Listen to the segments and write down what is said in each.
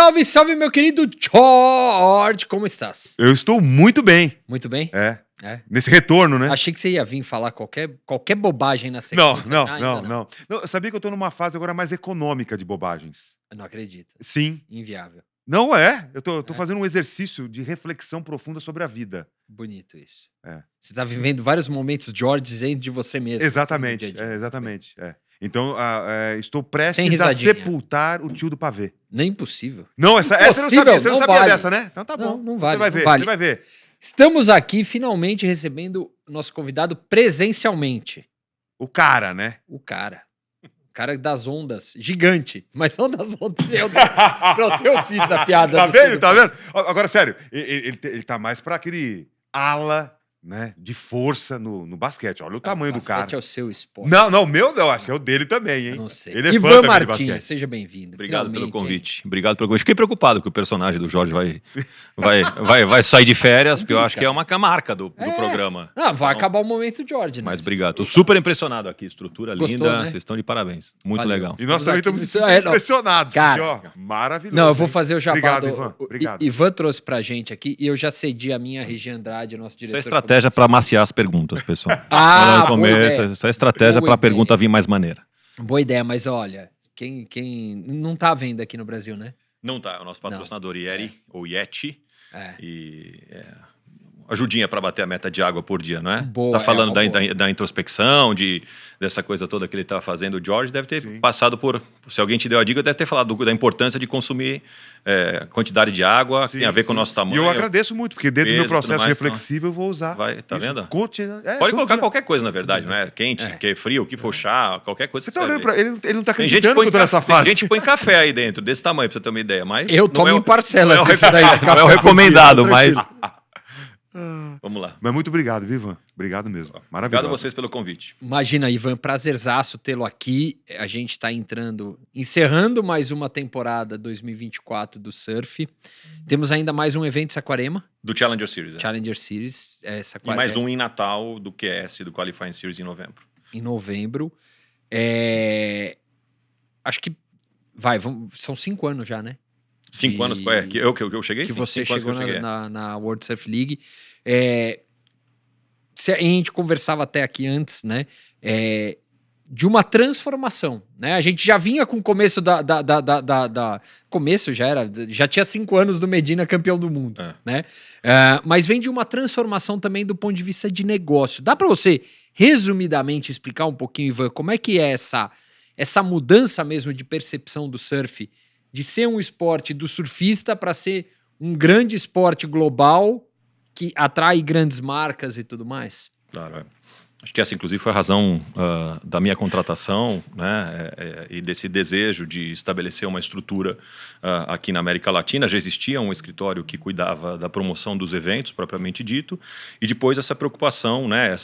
Salve, salve, meu querido George, como estás? Eu estou muito bem. Muito bem? É. É. Nesse retorno, né? Achei que você ia vir falar qualquer bobagem na Não, sequência. não, Ainda não. Eu sabia que eu tô numa fase agora mais econômica de bobagens. Eu não acredito. Sim. Inviável. Não é. Eu tô É? fazendo um exercício de reflexão profunda sobre a vida. Bonito isso. É. Você tá vivendo vários momentos George dentro de você mesmo. assim, no Exatamente. dia a dia. Exatamente. É. Então, estou Sem prestes a risadinha. sepultar o tio do pavê. Nem possível. Não, essa você não sabia. Você não sabia vale. dessa, né? Então tá bom. Não vale, Você vai não ver. vale. Você vai ver. Estamos aqui finalmente recebendo o nosso convidado presencialmente. O cara, né? O cara. O cara das ondas. Gigante. Mas não das ondas. Meu Deus. Pronto, eu fiz a piada. Tá do vendo? tio Tá do vendo? Agora, sério, ele tá mais pra aquele ala, né, de força no basquete. Olha o tamanho do cara. basquete é o seu esporte. Não, o meu não, acho que é o dele também, Eu hein? não sei. Ele é fã Ivan também de Martins, basquete. seja bem-vindo. Obrigado pelo Finalmente, convite. Obrigado pelo convite. Fiquei preocupado que o personagem do Jorge vai sair de férias, porque eu acho que é uma marca do programa. Ah, vai Então, acabar o momento George, né? Mas obrigado. Tô super impressionado aqui. Estrutura Gostou, linda. né? Vocês estão de parabéns. Muito Valeu. legal. E nós também estamos aqui no- não. impressionados. Cara, Porque, ó, maravilhoso. Não, eu vou hein? fazer o jabá Obrigado, do... Ivan. Obrigado. Ivan trouxe pra gente aqui e eu já cedi a minha Regi Andrade, nosso Isso é diretor. estratégia para maciar as perguntas, pessoal. Ah, No boa começo, ideia. essa é estratégia Boa para a ideia. pergunta vir mais maneira. Boa ideia, mas olha, quem não tá vendo aqui no Brasil, né? Não tá, é o nosso patrocinador Yeti, ou Yeti, É. e ajudinha para bater a meta de água por dia, não é? Boa, Tá falando é uma boa. da introspecção, dessa coisa toda que ele tá fazendo. O George deve ter Sim. passado por... Se alguém te deu a dica, deve ter falado da importância de consumir quantidade de água, que Sim, tem a ver com o sim. nosso tamanho. E eu agradeço muito, porque dentro do meu peso, tudo processo mais, reflexivo eu vou usar. Vai, tá isso. vendo? Pode Pode colocar qualquer coisa, na verdade, não é? Quente, É. que é frio, que for chá, qualquer coisa Você que tá você olhando vê. pra ele? Ele não tá Tem gente, acreditando que eu tô nessa tem fase. gente que põe café aí dentro, desse tamanho, pra você ter uma ideia. Mas Eu não tomo é em parcelas não é o isso daí. não é o café por recomendado, dia, mas... tranquilo. Vamos lá. Mas muito obrigado, Vivan. Obrigado mesmo. Maravilhoso. Obrigado a vocês pelo convite. Imagina, Ivan, prazerzaço tê-lo aqui. A gente está encerrando mais uma temporada 2024 do surf. Temos ainda mais um evento em Saquarema, Do Challenger Series. Challenger Series, E Saquarema, mais um em Natal do QS, do Qualifying Series em novembro. em novembro. Acho que são 5 anos já, né? 5 anos, que eu cheguei? Que Sim, você 5 anos chegou que eu cheguei. na World Surf League. A gente conversava até aqui antes, né? De uma transformação, né? A gente já vinha com o começo começo já tinha 5 anos do Medina campeão do mundo, né? Mas vem de uma transformação também do ponto de vista de negócio. Dá para você resumidamente explicar um pouquinho, Ivan, como é que é essa mudança mesmo de percepção do surf, de ser um esporte do surfista para ser um grande esporte global que atrai grandes marcas e tudo mais? Claro, Acho que essa, inclusive, foi a razão da minha contratação, né, e desse desejo de estabelecer uma estrutura aqui na América Latina. Já existia um escritório que cuidava da promoção dos eventos, propriamente dito, e depois essa preocupação, né,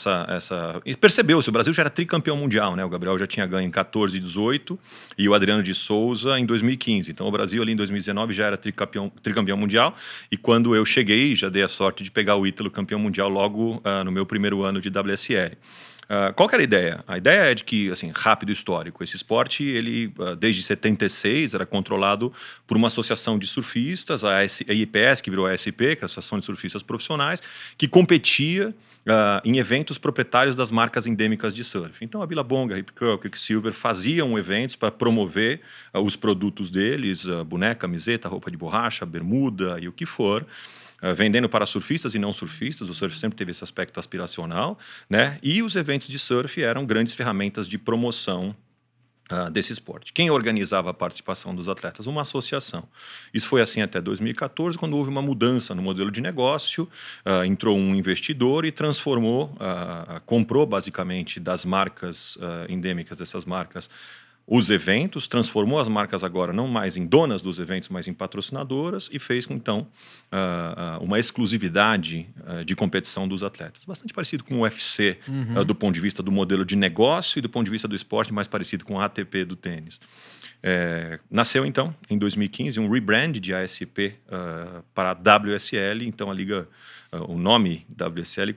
e percebeu-se, o Brasil já era tricampeão mundial, né, o Gabriel já tinha ganho em 14 e 18, e o Adriano de Souza em 2015. Então, o Brasil ali em 2019 já era tricampeão mundial, e quando eu cheguei, já dei a sorte de pegar o Ítalo campeão mundial logo no meu primeiro ano de WSL. Qual que era a ideia? A ideia é de que, assim, rápido histórico, esse esporte, ele, desde 76, era controlado por uma associação de surfistas, a IPS, que virou a ASP, que é a Associação de Surfistas Profissionais, que competia em eventos proprietários das marcas endêmicas de surf. Então, a Billabong, a Rip Curl, Quicksilver faziam eventos para promover os produtos deles, boneca, camiseta, roupa de borracha, bermuda e o que for, vendendo para surfistas e não surfistas. O surf sempre teve esse aspecto aspiracional, né? E os eventos de surf eram grandes ferramentas de promoção desse esporte. Quem organizava a participação dos atletas? Uma associação. Isso foi assim até 2014, quando houve uma mudança no modelo de negócio, entrou um investidor e transformou, comprou basicamente das marcas endêmicas dessas marcas os eventos, transformou as marcas agora não mais em donas dos eventos, mas em patrocinadoras, e fez, então, uma exclusividade de competição dos atletas. Bastante parecido com o UFC, do ponto de vista do modelo de negócio, e do ponto de vista do esporte, mais parecido com a ATP do tênis. Nasceu, então, em 2015, um rebrand de ASP para a WSL, então a liga o nome WSL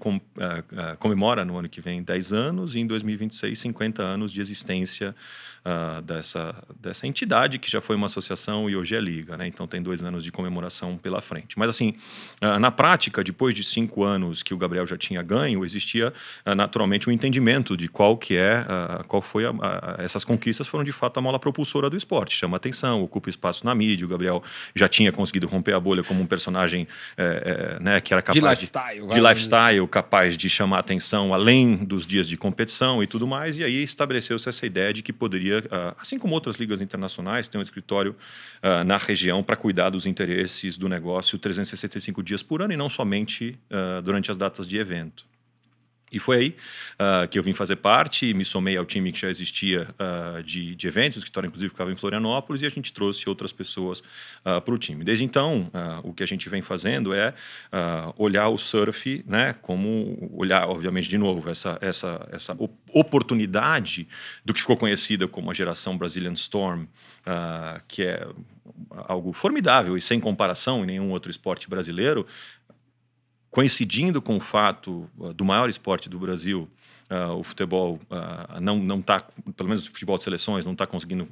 comemora no ano que vem 10 anos e em 2026 50 anos de existência dessa entidade que já foi uma associação e hoje é liga, né? Então tem 2 anos de comemoração pela frente. Mas assim, na prática, depois de 5 anos que o Gabriel já tinha ganho, existia naturalmente um entendimento de qual foi essas conquistas foram de fato a mola propulsora do esporte. Chama atenção, ocupa espaço na mídia. O Gabriel já tinha conseguido romper a bolha como um personagem né, que era capaz de lifestyle, capaz de chamar atenção além dos dias de competição e tudo mais. E aí estabeleceu-se essa ideia de que poderia, assim como outras ligas internacionais, ter um escritório na região para cuidar dos interesses do negócio 365 dias por ano e não somente durante as datas de evento. E foi aí que eu vim fazer parte, me somei ao time que já existia de eventos, o escritório inclusive ficava em Florianópolis, e a gente trouxe outras pessoas para o time. Desde então, o que a gente vem fazendo é olhar o surf, né, como olhar, obviamente, de novo, essa oportunidade do que ficou conhecida como a geração Brazilian Storm, que é algo formidável e sem comparação em nenhum outro esporte brasileiro, coincidindo com o fato do maior esporte do Brasil, o futebol não está, pelo menos o futebol de seleções, não está conseguindo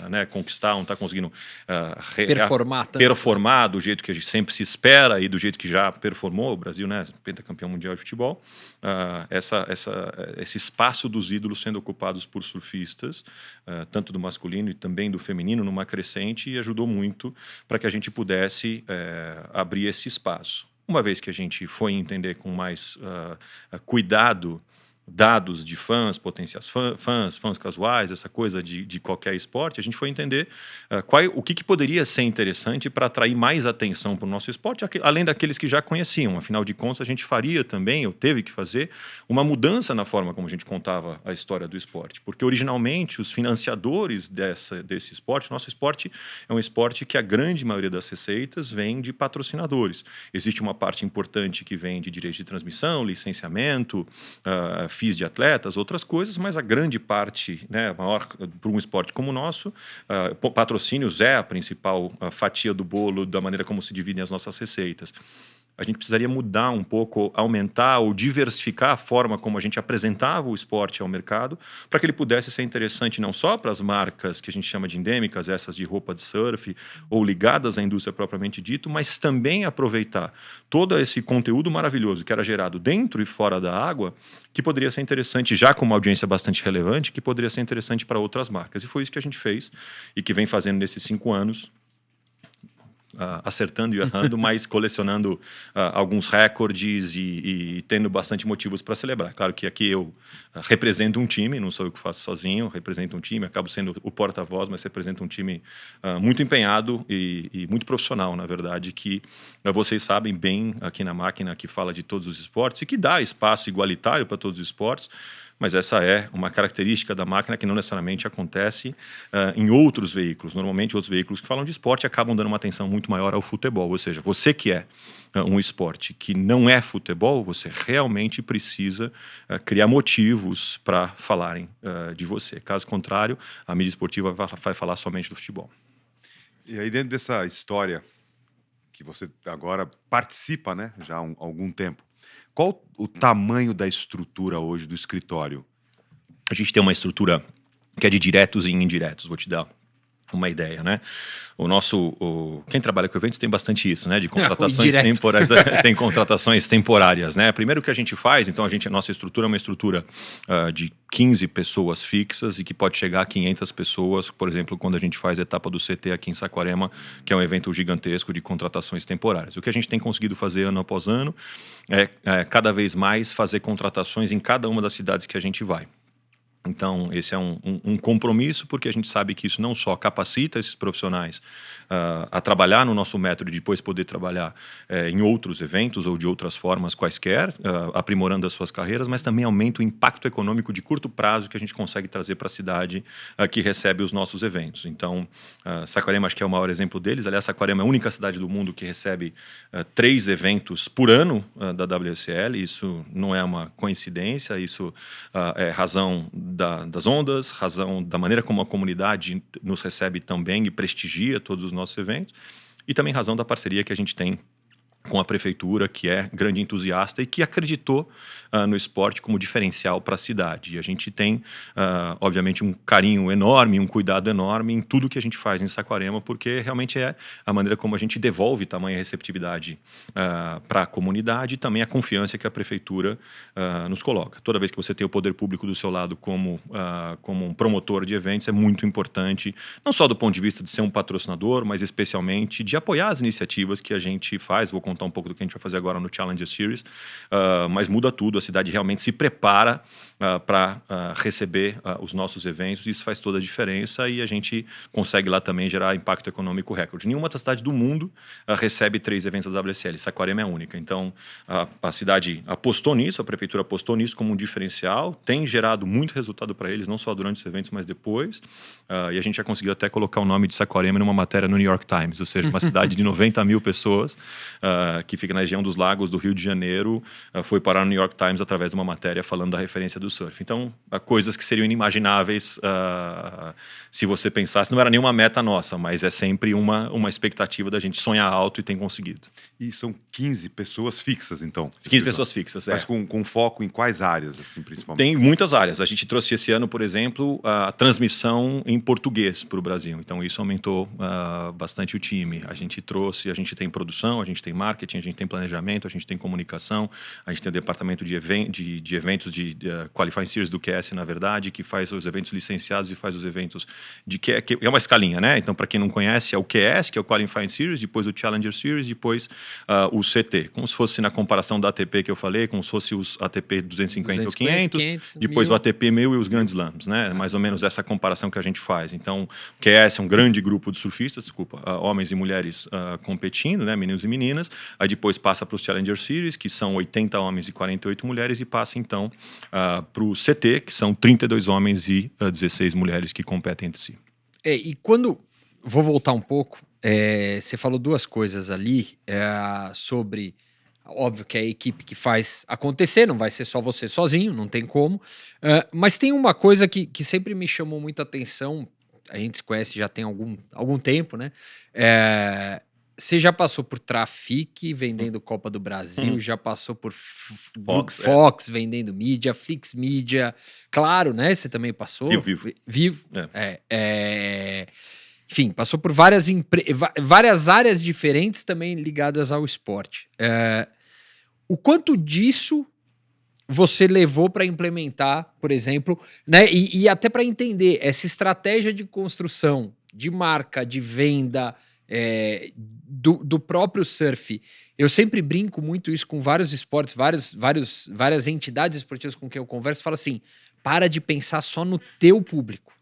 né, conquistar, não está conseguindo performar do jeito que a gente sempre se espera e do jeito que já performou o Brasil, né, pentacampeão mundial de futebol, esse espaço dos ídolos sendo ocupados por surfistas, tanto do masculino e também do feminino, numa crescente, e ajudou muito para que a gente pudesse abrir esse espaço. Uma vez que a gente foi entender com mais cuidado dados de fãs, potenciais fãs casuais, essa coisa de qualquer esporte, a gente foi entender o que poderia ser interessante para atrair mais atenção para o nosso esporte, além daqueles que já conheciam. Afinal de contas, a gente faria também, ou teve que fazer, uma mudança na forma como a gente contava a história do esporte, porque originalmente os financiadores desse esporte, nosso esporte é um esporte que a grande maioria das receitas vem de patrocinadores. Existe uma parte importante que vem de direitos de transmissão, licenciamento, FIIs de atletas, outras coisas, mas a grande parte, né, maior para um esporte como o nosso, patrocínios é a principal fatia do bolo da maneira como se dividem as nossas receitas. A gente precisaria mudar um pouco, aumentar ou diversificar a forma como a gente apresentava o esporte ao mercado, para que ele pudesse ser interessante não só para as marcas que a gente chama de endêmicas, essas de roupa de surf, ou ligadas à indústria propriamente dito, mas também aproveitar todo esse conteúdo maravilhoso que era gerado dentro e fora da água, que poderia ser interessante, já com uma audiência bastante relevante, que poderia ser interessante para outras marcas. E foi isso que a gente fez e que vem fazendo nesses 5 anos, acertando e errando, mas colecionando alguns recordes e tendo bastante motivos para celebrar. Claro que aqui eu represento um time, não sou eu que faço sozinho, represento um time, acabo sendo o porta-voz, mas represento um time muito empenhado e muito profissional, na verdade, que vocês sabem bem aqui na máquina, que fala de todos os esportes e que dá espaço igualitário para todos os esportes. Mas essa é uma característica da máquina que não necessariamente acontece em outros veículos. Normalmente, outros veículos que falam de esporte acabam dando uma atenção muito maior ao futebol. Ou seja, você que é um esporte que não é futebol, você realmente precisa criar motivos para falarem de você. Caso contrário, a mídia esportiva vai falar somente do futebol. E aí, dentro dessa história que você agora participa, né, já há algum tempo, qual o tamanho da estrutura hoje do escritório? A gente tem uma estrutura que é de diretos e indiretos, vou te dar uma ideia, né? Quem trabalha com eventos tem bastante isso, né? De contratações temporárias, tem contratações temporárias, né? Primeiro que a gente faz, então a nossa estrutura é uma estrutura de 15 pessoas fixas e que pode chegar a 500 pessoas, por exemplo, quando a gente faz a etapa do CT aqui em Saquarema, que é um evento gigantesco de contratações temporárias. O que a gente tem conseguido fazer ano após ano é cada vez mais fazer contratações em cada uma das cidades que a gente vai. Então, esse é um compromisso, porque a gente sabe que isso não só capacita esses profissionais a trabalhar no nosso método e depois poder trabalhar em outros eventos ou de outras formas quaisquer, aprimorando as suas carreiras, mas também aumenta o impacto econômico de curto prazo que a gente consegue trazer para a cidade que recebe os nossos eventos. Então, Saquarema acho que é o maior exemplo deles. Aliás, Saquarema é a única cidade do mundo que recebe 3 eventos por ano da WSL. Isso não é uma coincidência, isso é razão das ondas, razão da maneira como a comunidade nos recebe também e prestigia todos os nossos eventos, e também razão da parceria que a gente tem com a prefeitura, que é grande entusiasta e que acreditou no esporte como diferencial para a cidade. E a gente tem, obviamente, um carinho enorme, um cuidado enorme em tudo que a gente faz em Saquarema, porque realmente é a maneira como a gente devolve tamanha receptividade para a comunidade e também a confiança que a prefeitura nos coloca. Toda vez que você tem o poder público do seu lado como um promotor de eventos, é muito importante, não só do ponto de vista de ser um patrocinador, mas especialmente de apoiar as iniciativas que a gente faz. Vou contar um pouco do que a gente vai fazer agora no Challenger Series, mas muda tudo, a cidade realmente se prepara para receber os nossos eventos, isso faz toda a diferença e a gente consegue lá também gerar impacto econômico recorde. Nenhuma outra cidade do mundo recebe 3 eventos da WSL, Saquarema é a única, então a cidade apostou nisso, a prefeitura apostou nisso como um diferencial, tem gerado muito resultado para eles, não só durante os eventos, mas depois, e a gente já conseguiu até colocar o nome de Saquarema numa matéria no New York Times, ou seja, uma cidade de 90 mil pessoas, que fica na região dos lagos do Rio de Janeiro, foi parar no New York Times através de uma matéria falando da referência do surf. Então, coisas que seriam inimagináveis se você pensasse, não era nenhuma meta nossa, mas é sempre uma expectativa da gente sonhar alto e tem conseguido. E são 15 pessoas fixas, então? 15 pessoas fixas, Mas com foco em quais áreas, assim, principalmente? Tem muitas áreas. A gente trouxe esse ano, por exemplo, a transmissão em português para o Brasil. Então, isso aumentou bastante o time. A gente tem produção, a gente tem marketing, a gente tem planejamento, a gente tem comunicação, a gente tem o departamento de eventos de Qualifying Series do QS, na verdade, que faz os eventos licenciados e faz os eventos que é uma escalinha, né? Então, para quem não conhece, é o QS, que é o Qualifying Series, depois o Challenger Series, depois o CT. Como se fosse na comparação da ATP que eu falei, como se fosse os ATP 250 ou 500, depois 1000. O ATP 1000 e os grandes slams, né? Mais ou menos essa comparação que a gente faz. Então, o QS é um grande grupo de surfistas, homens e mulheres competindo, né? Meninos e meninas. Aí depois passa para os Challenger Series, que são 80 homens e 48 mulheres, e passa então para o CT, que são 32 homens e 16 mulheres que competem entre si. E quando... Vou voltar um pouco. Você falou 2 coisas ali sobre... Óbvio que é a equipe que faz acontecer, não vai ser só você sozinho, não tem como. Mas tem uma coisa que sempre me chamou muita atenção, a gente se conhece já tem algum tempo, né? Você já passou por Trafic vendendo Copa do Brasil, já passou por Fox vendendo mídia, Flix Mídia, claro, né? Você também passou. Vivo. Enfim, passou por várias áreas diferentes também ligadas ao esporte. O quanto disso você levou para implementar, por exemplo, né? E até para entender essa estratégia de construção, de marca, de venda, do próprio surf. Eu sempre brinco muito isso com vários esportes, várias entidades esportivas com quem eu converso, falo assim, para de pensar só no teu público.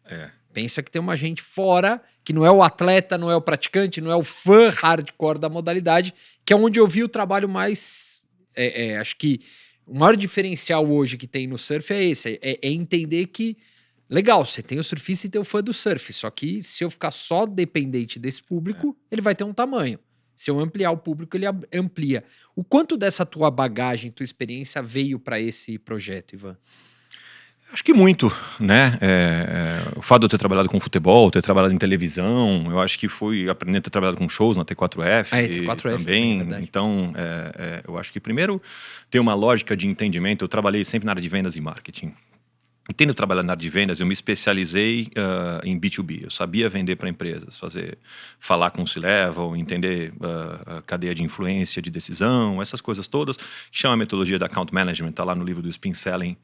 Pensa que tem uma gente fora, que não é o atleta, não é o praticante, não é o fã hardcore da modalidade, que é onde eu vi o trabalho mais... acho que o maior diferencial hoje que tem no surf é esse, é entender que, legal, você tem o surfista e tem o fã do surf, só que se eu ficar só dependente desse público, ele vai ter um tamanho. Se eu ampliar o público, ele amplia. O quanto dessa tua bagagem, tua experiência veio para esse projeto, Ivan? Acho que muito, né? O fato de eu ter trabalhado com futebol, ter trabalhado em televisão, eu acho que fui aprendendo a ter trabalhado com shows na T4F, T4F também. Então, eu acho que primeiro tem uma lógica de entendimento. Eu trabalhei sempre na área de vendas e marketing. E tendo trabalhado na área de vendas, eu me especializei em B2B. Eu sabia vender para empresas, falar com o C-Level, entender a cadeia de influência, de decisão, essas coisas todas, que chama a metodologia da Account Management, está lá no livro do Spin Selling,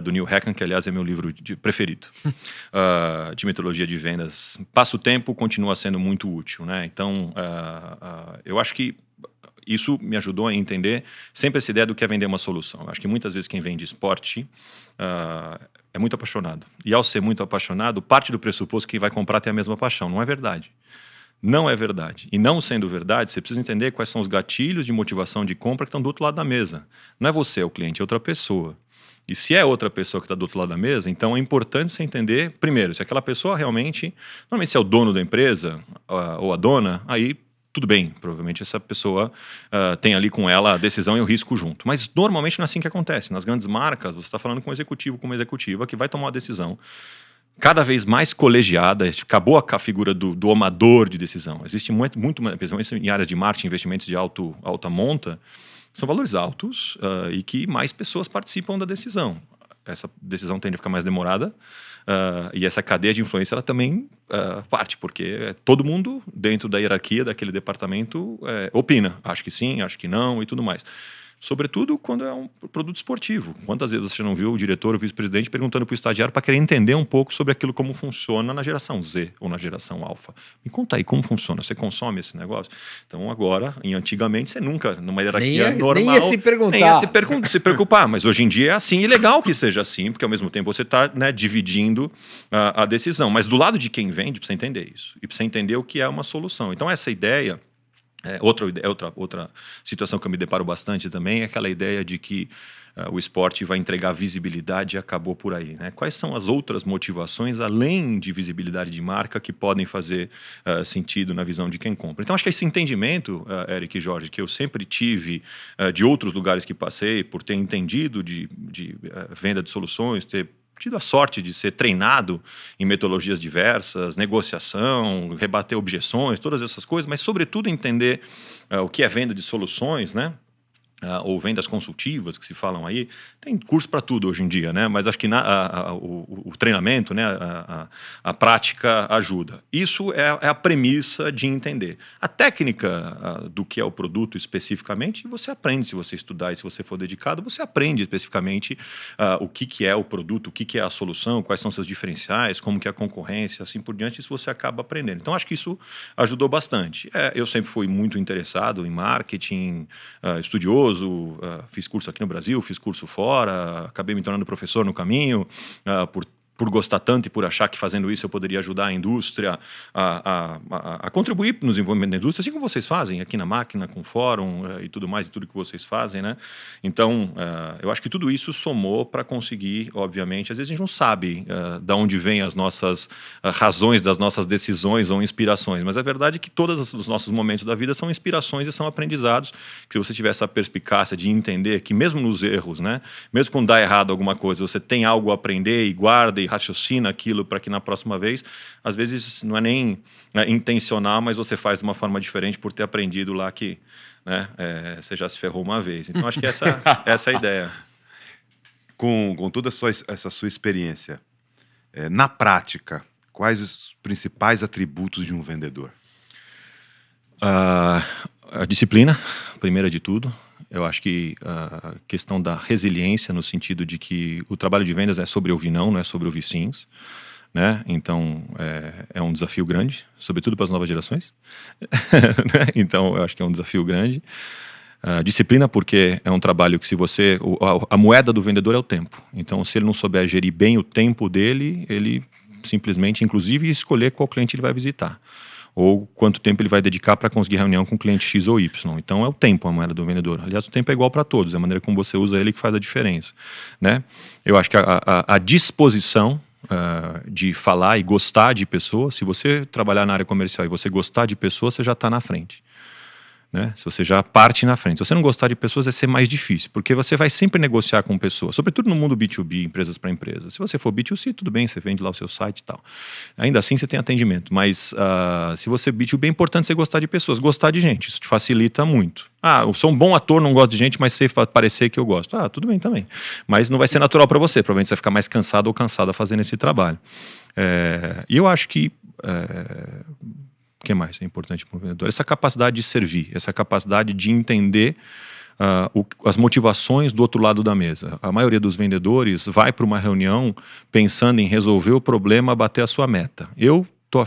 do Neil Hackham, que aliás é meu livro preferido, de metodologia de vendas. Passa o tempo, continua sendo muito útil, né? Então, eu acho que isso me ajudou a entender sempre essa ideia do que é vender uma solução. Eu acho que muitas vezes quem vende esporte é muito apaixonado. E ao ser muito apaixonado, parte do pressuposto que quem vai comprar tem a mesma paixão. Não é verdade. Não é verdade. E não sendo verdade, você precisa entender quais são os gatilhos de motivação de compra que estão do outro lado da mesa. Não é você, é o cliente, é outra pessoa. E se é outra pessoa que está do outro lado da mesa, então é importante você entender, primeiro, se aquela pessoa realmente, normalmente se é o dono da empresa ou a dona, aí tudo bem, provavelmente essa pessoa tem ali com ela a decisão e o risco junto. Mas normalmente não é assim que acontece. Nas grandes marcas, você está falando com um executivo, com uma executiva que vai tomar uma decisão cada vez mais colegiada, acabou a figura do domador de decisão. Existe muito, principalmente em áreas de marketing, investimentos de alta monta, são valores altos e que mais pessoas participam da decisão. Essa decisão tende a ficar mais demorada e essa cadeia de influência ela também parte, porque todo mundo dentro da hierarquia daquele departamento opina. Acho que sim, acho que não e tudo mais. Sobretudo quando é um produto esportivo. Quantas vezes você não viu o diretor ou o vice-presidente perguntando para o estagiário para querer entender um pouco sobre aquilo como funciona na geração Z ou na geração alfa? Me conta aí como funciona, você consome esse negócio? Então agora, antigamente, você nunca, numa hierarquia normal... Nem ia se perguntar. Nem ia se preocupar, mas hoje em dia é assim e legal que seja assim, porque ao mesmo tempo você está dividindo a decisão. Mas do lado de quem vende, precisa entender isso. E precisa entender o que é uma solução. Então essa ideia... Outra situação que eu me deparo bastante também é aquela ideia de que o esporte vai entregar visibilidade e acabou por aí, né? Quais são as outras motivações, além de visibilidade de marca, que podem fazer sentido na visão de quem compra? Então, acho que esse entendimento, Eric e Jorge, que eu sempre tive de outros lugares que passei, por ter entendido de venda de soluções, ter tido a sorte de ser treinado em metodologias diversas, negociação, rebater objeções, todas essas coisas, mas sobretudo entender o que é venda de soluções, né? Ou vendas consultivas que se falam aí, tem curso para tudo hoje em dia, né? Mas acho que o treinamento, né? A prática ajuda. Isso é a premissa de entender. A técnica do que é o produto especificamente, você aprende se você estudar e se você for dedicado, você aprende especificamente o que é o produto, o que é a solução, quais são seus diferenciais, como que é a concorrência, assim por diante, isso você acaba aprendendo. Então, acho que isso ajudou bastante. Eu sempre fui muito interessado em marketing, estudioso, fiz curso aqui no Brasil, fiz curso fora, acabei me tornando professor no caminho, por gostar tanto e por achar que fazendo isso eu poderia ajudar a indústria a contribuir no desenvolvimento da indústria, assim como vocês fazem aqui na Máquina, com o Fórum e tudo mais, e tudo que vocês fazem, né? Então, eu acho que tudo isso somou para conseguir, obviamente, às vezes a gente não sabe de onde vêm as nossas razões das nossas decisões ou inspirações, mas a verdade é que todos os nossos momentos da vida são inspirações e são aprendizados, que se você tiver essa perspicácia de entender que mesmo nos erros, né, mesmo quando dá errado alguma coisa, você tem algo a aprender e guarda e raciocina aquilo para que na próxima vez, às vezes não é nem intencional, mas você faz de uma forma diferente por ter aprendido lá que, né, você já se ferrou uma vez. Então acho que essa é a ideia. Com toda essa sua experiência, na prática, quais os principais atributos de um vendedor? A disciplina, primeira de tudo. Eu acho que a questão da resiliência, no sentido de que o trabalho de vendas é sobre ouvir não é sobre ouvir sims, né? Então, é um desafio grande, sobretudo para as novas gerações. Então, eu acho que é um desafio grande. Disciplina, porque é um trabalho que se você... A moeda do vendedor é o tempo. Então, se ele não souber gerir bem o tempo dele, ele simplesmente, inclusive, escolher qual cliente ele vai visitar. Ou quanto tempo ele vai dedicar para conseguir reunião com o cliente X ou Y. Então é o tempo a moeda do vendedor. Aliás, o tempo é igual para todos, é a maneira como você usa ele que faz a diferença, né? Eu acho que a disposição de falar e gostar de pessoas, se você trabalhar na área comercial e você gostar de pessoas, você já está na frente. Né? Se você já parte na frente. Se você não gostar de pessoas, vai ser mais difícil, porque você vai sempre negociar com pessoas, sobretudo no mundo B2B, empresas para empresas. Se você for B2C, tudo bem, você vende lá o seu site e tal. Ainda assim, você tem atendimento, mas se você é B2B, é importante você gostar de pessoas, gostar de gente, isso te facilita muito. Eu sou um bom ator, não gosto de gente, mas sei parecer que eu gosto. Tudo bem também. Mas não vai ser natural para você, provavelmente você vai ficar mais cansado ou cansada fazendo esse trabalho. E eu acho que... O que mais é importante para um vendedor? Essa capacidade de servir, essa capacidade de entender as motivações do outro lado da mesa. A maioria dos vendedores vai para uma reunião pensando em resolver o problema, bater a sua meta. Eu tô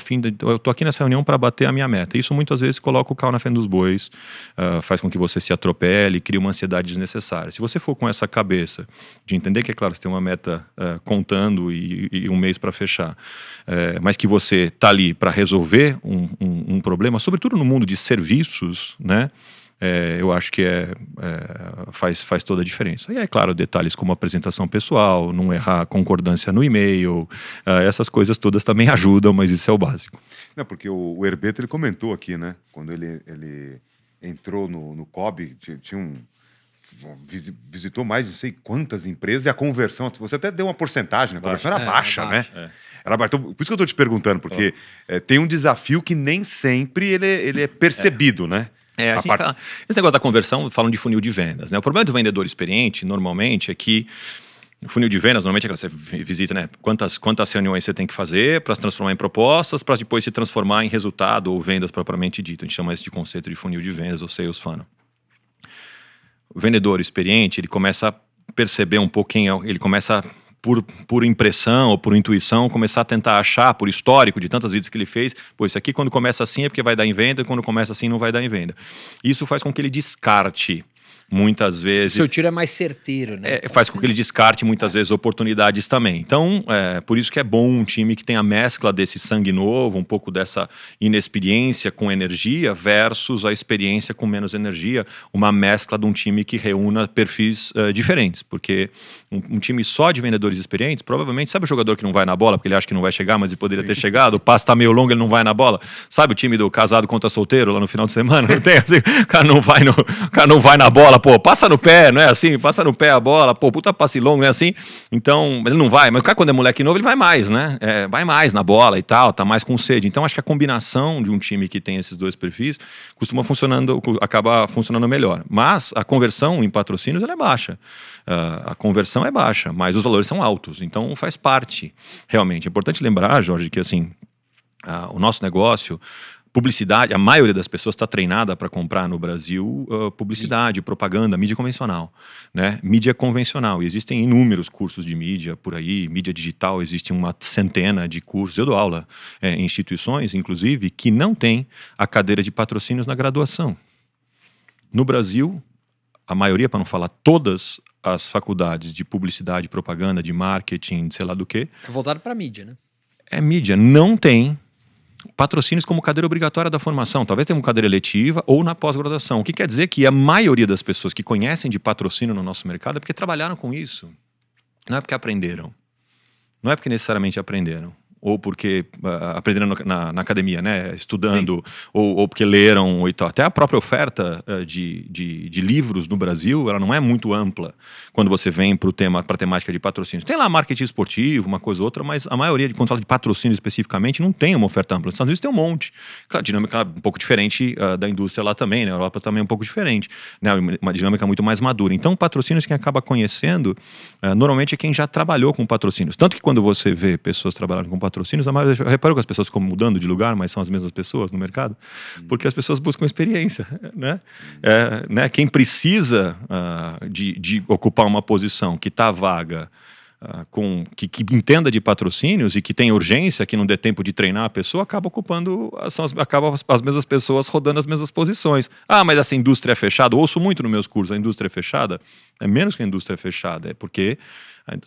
aqui nessa reunião para bater a minha meta. Isso muitas vezes coloca o carro na frente dos bois, faz com que você se atropele, cria uma ansiedade desnecessária. Se você for com essa cabeça de entender que, é claro, você tem uma meta contando e um mês para fechar, mas que você está ali para resolver um problema, sobretudo no mundo de serviços, né? Eu acho que faz toda a diferença. E claro, detalhes como apresentação pessoal, não errar concordância no e-mail, essas coisas todas também ajudam, mas isso é o básico. Não, porque o Herbeto, ele comentou aqui, né? Quando ele entrou no COB, tinha visitou mais de não sei quantas empresas e a conversão, você até deu uma porcentagem, a conversão era baixa, né? Era baixa. Então, por isso que eu estou te perguntando, porque tem um desafio que nem sempre ele é percebido, né? Esse negócio da conversão, falam de funil de vendas, né? O problema do vendedor experiente, normalmente, é que o funil de vendas, normalmente, é que você visita, né? Quantas reuniões você tem que fazer para se transformar em propostas, para depois se transformar em resultado ou vendas propriamente dito. A gente chama isso de conceito de funil de vendas ou sales funnel. O vendedor experiente, ele começa a perceber um pouco quem é, ele começa por impressão ou por intuição, começar a tentar achar, por histórico de tantas vezes que ele fez, pô, isso aqui quando começa assim é porque vai dar em venda, e quando começa assim não vai dar em venda. Isso faz com que ele descarte muitas vezes... O seu tiro é mais certeiro, né? Faz com que ele descarte muitas vezes oportunidades também. Então, por isso que é bom um time que tem a mescla desse sangue novo, um pouco dessa inexperiência com energia versus a experiência com menos energia, uma mescla de um time que reúna perfis diferentes, porque um time só de vendedores experientes, provavelmente, sabe o jogador que não vai na bola, porque ele acha que não vai chegar, mas ele poderia ter chegado, o passe tá meio longo, ele não vai na bola, sabe o time do casado contra solteiro lá no final de semana? Não tem assim, o cara não vai na bola, pô, passa no pé, não é assim? Passa no pé a bola, pô, puta passe longo, não é assim? Então, ele não vai, mas o cara quando é moleque novo, ele vai mais, né? Vai mais na bola e tal, tá mais com sede. Então, acho que a combinação de um time que tem esses dois perfis acaba funcionando melhor. Mas a conversão em patrocínios, ela é baixa. A conversão é baixa, mas os valores são altos. Então, faz parte, realmente. É importante lembrar, Jorge, que assim, o nosso negócio... Publicidade, a maioria das pessoas está treinada para comprar no Brasil publicidade, propaganda, mídia convencional, né? Mídia convencional. E existem inúmeros cursos de mídia por aí, mídia digital, existe uma centena de cursos. Eu dou aula em instituições, inclusive, que não tem a cadeira de patrocínios na graduação. No Brasil, a maioria, para não falar todas as faculdades de publicidade, propaganda, de marketing, sei lá do que... É voltado para mídia, né? Mídia, não tem patrocínios como cadeira obrigatória da formação, talvez tenha uma cadeira eletiva ou na pós-graduação, o que quer dizer que a maioria das pessoas que conhecem de patrocínio no nosso mercado é porque trabalharam com isso, não é porque aprenderam, não é porque necessariamente aprenderam, ou porque aprenderam na academia, né, estudando, ou porque leram, e tal. Até a própria oferta de livros no Brasil, ela não é muito ampla, quando você vem para a temática de patrocínio. Tem lá marketing esportivo, uma coisa ou outra, mas a maioria, quando fala de patrocínio especificamente, não tem uma oferta ampla. Nos Estados Unidos tem um monte. Claro, a dinâmica é um pouco diferente da indústria lá também, na Europa também é um pouco diferente, né, uma dinâmica muito mais madura. Então, patrocínios, quem acaba conhecendo, normalmente é quem já trabalhou com patrocínios. Tanto que quando você vê pessoas trabalhando com patrocínios, a maioria, reparou que as pessoas ficam mudando de lugar, mas são as mesmas pessoas no mercado? Porque as pessoas buscam experiência, né? Quem precisa de ocupar uma posição que está vaga, que entenda de patrocínios e que tem urgência, que não dê tempo de treinar a pessoa, acaba ocupando, acaba as mesmas pessoas rodando as mesmas posições. Mas essa indústria é fechada, eu ouço muito nos meus cursos, a indústria é fechada, é menos que a indústria é fechada, é porque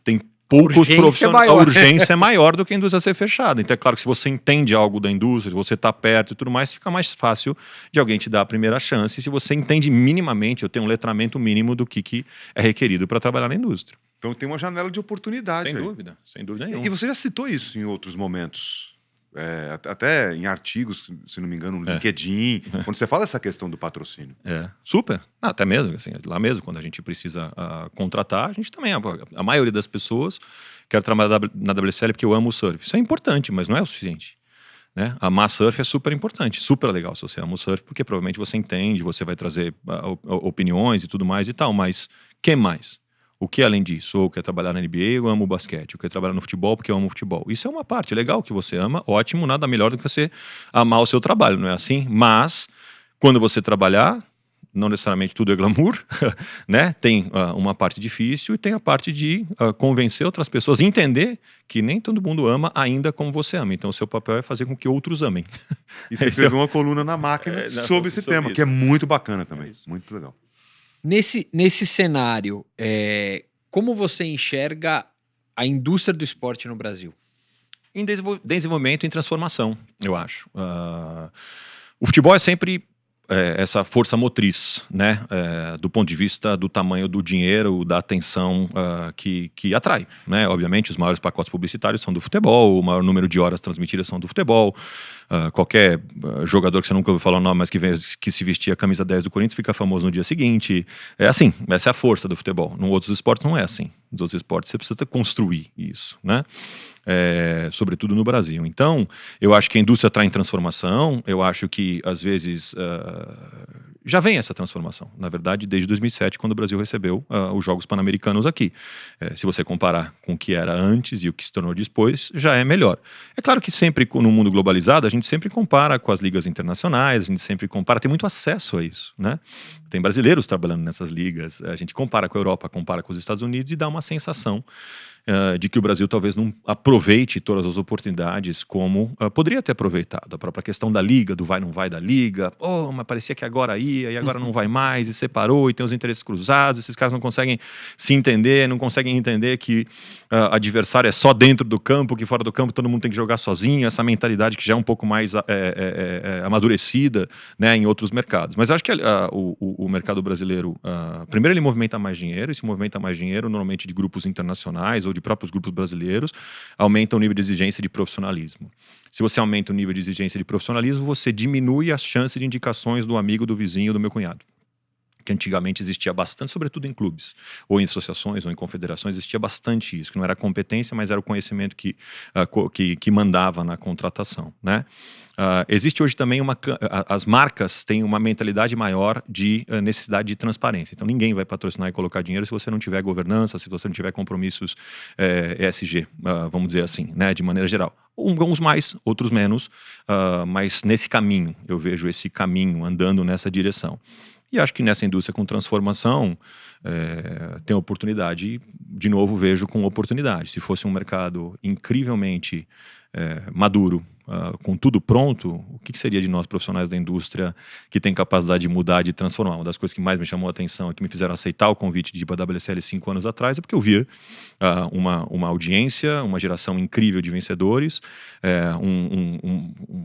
tem poucos profissionais, a urgência é maior do que a indústria ser fechada. Então é claro que se você entende algo da indústria, se você está perto e tudo mais, fica mais fácil de alguém te dar a primeira chance. E se você entende minimamente, eu tenho um letramento mínimo do que é requerido para trabalhar na indústria. Então tem uma janela de oportunidade. Sem dúvida nenhuma. E você já citou isso em outros momentos, até em artigos, se não me engano, no LinkedIn, quando você fala essa questão do patrocínio. Super. Até mesmo, assim, lá mesmo, quando a gente precisa contratar, a gente também, a maioria das pessoas quer trabalhar na WSL porque eu amo o surf. Isso é importante, mas não é o suficiente. Né? Amar surf é super importante, super legal se você ama o surf, porque provavelmente você entende, você vai trazer opiniões e tudo mais e tal, mas que mais? O que além disso? Ou quer trabalhar na NBA, eu amo o basquete. Ou quer trabalhar no futebol, porque eu amo o futebol. Isso é uma parte legal que você ama, ótimo, nada melhor do que você amar o seu trabalho, não é assim? Mas, quando você trabalhar, não necessariamente tudo é glamour, né? Tem uma parte difícil e tem a parte de convencer outras pessoas, entender que nem todo mundo ama ainda como você ama. Então, o seu papel é fazer com que outros amem. E você escreveu uma coluna na Máquina sobre esse tema, que é muito bacana também, muito legal. Nesse cenário, como você enxerga a indústria do esporte no Brasil? Em desenvolvimento e em transformação, eu acho. O futebol é sempre essa força motriz, né, do ponto de vista do tamanho do dinheiro, da atenção que atrai, né? Obviamente, os maiores pacotes publicitários são do futebol, o maior número de horas transmitidas são do futebol. Qualquer jogador que você nunca ouviu falar o nome, mas que se vestia a camisa 10 do Corinthians fica famoso no dia seguinte. É assim, essa é a força do futebol. Nos outros esportes não é assim. Nos outros esportes você precisa construir isso, né? Sobretudo no Brasil. Então, eu acho que a indústria está em transformação, eu acho que, às vezes, já vem essa transformação. Na verdade, desde 2007, quando o Brasil recebeu os Jogos Pan-Americanos aqui. Se você comparar com o que era antes e o que se tornou depois, já é melhor. É claro que sempre, no mundo globalizado, a gente sempre compara com as ligas internacionais, a gente sempre compara, tem muito acesso a isso, né? Tem brasileiros trabalhando nessas ligas, a gente compara com a Europa, compara com os Estados Unidos e dá uma sensação de que o Brasil talvez não aproveite todas as oportunidades como poderia ter aproveitado. A própria questão da liga, do vai não vai da liga, mas parecia que agora ia e agora não vai mais, e separou, e tem os interesses cruzados, esses caras não conseguem se entender, não conseguem entender que adversário é só dentro do campo, que fora do campo todo mundo tem que jogar sozinho, essa mentalidade que já é um pouco mais amadurecida, né, em outros mercados. Mas eu acho que o mercado brasileiro, primeiro ele movimenta mais dinheiro, e se movimenta mais dinheiro normalmente de grupos internacionais ou de próprios grupos brasileiros, aumenta o nível de exigência de profissionalismo. Se você aumenta o nível de exigência de profissionalismo, você diminui a chance de indicações do amigo, do vizinho, do meu cunhado. Que antigamente existia bastante, sobretudo em clubes, ou em associações, ou em confederações, existia bastante isso, que não era competência, mas era o conhecimento que mandava na contratação, né? Existe hoje também as marcas têm uma mentalidade maior de necessidade de transparência. Então ninguém vai patrocinar e colocar dinheiro se você não tiver governança, se você não tiver compromissos ESG, vamos dizer assim, né, de maneira geral. Uns mais, outros menos, mas nesse caminho, eu vejo esse caminho andando nessa direção. E acho que nessa indústria com transformação tem oportunidade, de novo vejo com oportunidade. Se fosse um mercado incrivelmente maduro, com tudo pronto, o que seria de nós profissionais da indústria que tem capacidade de mudar, de transformar? Uma das coisas que mais me chamou a atenção e que me fizeram aceitar o convite de ir para a WSL 5 anos atrás é porque eu via uma audiência, uma geração incrível de vencedores, um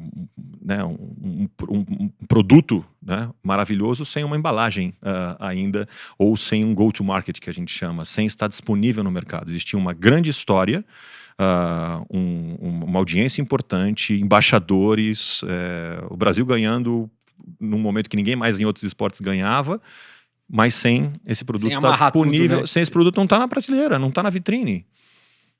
produto, né, maravilhoso sem uma embalagem ainda, ou sem um go-to-market, que a gente chama, sem estar disponível no mercado. Existia uma grande história, uma audiência importante, embaixadores, o Brasil ganhando num momento que ninguém mais em outros esportes ganhava, mas sem esse produto estar disponível, tudo, né? Sem esse produto não estar na prateleira, não estar na vitrine.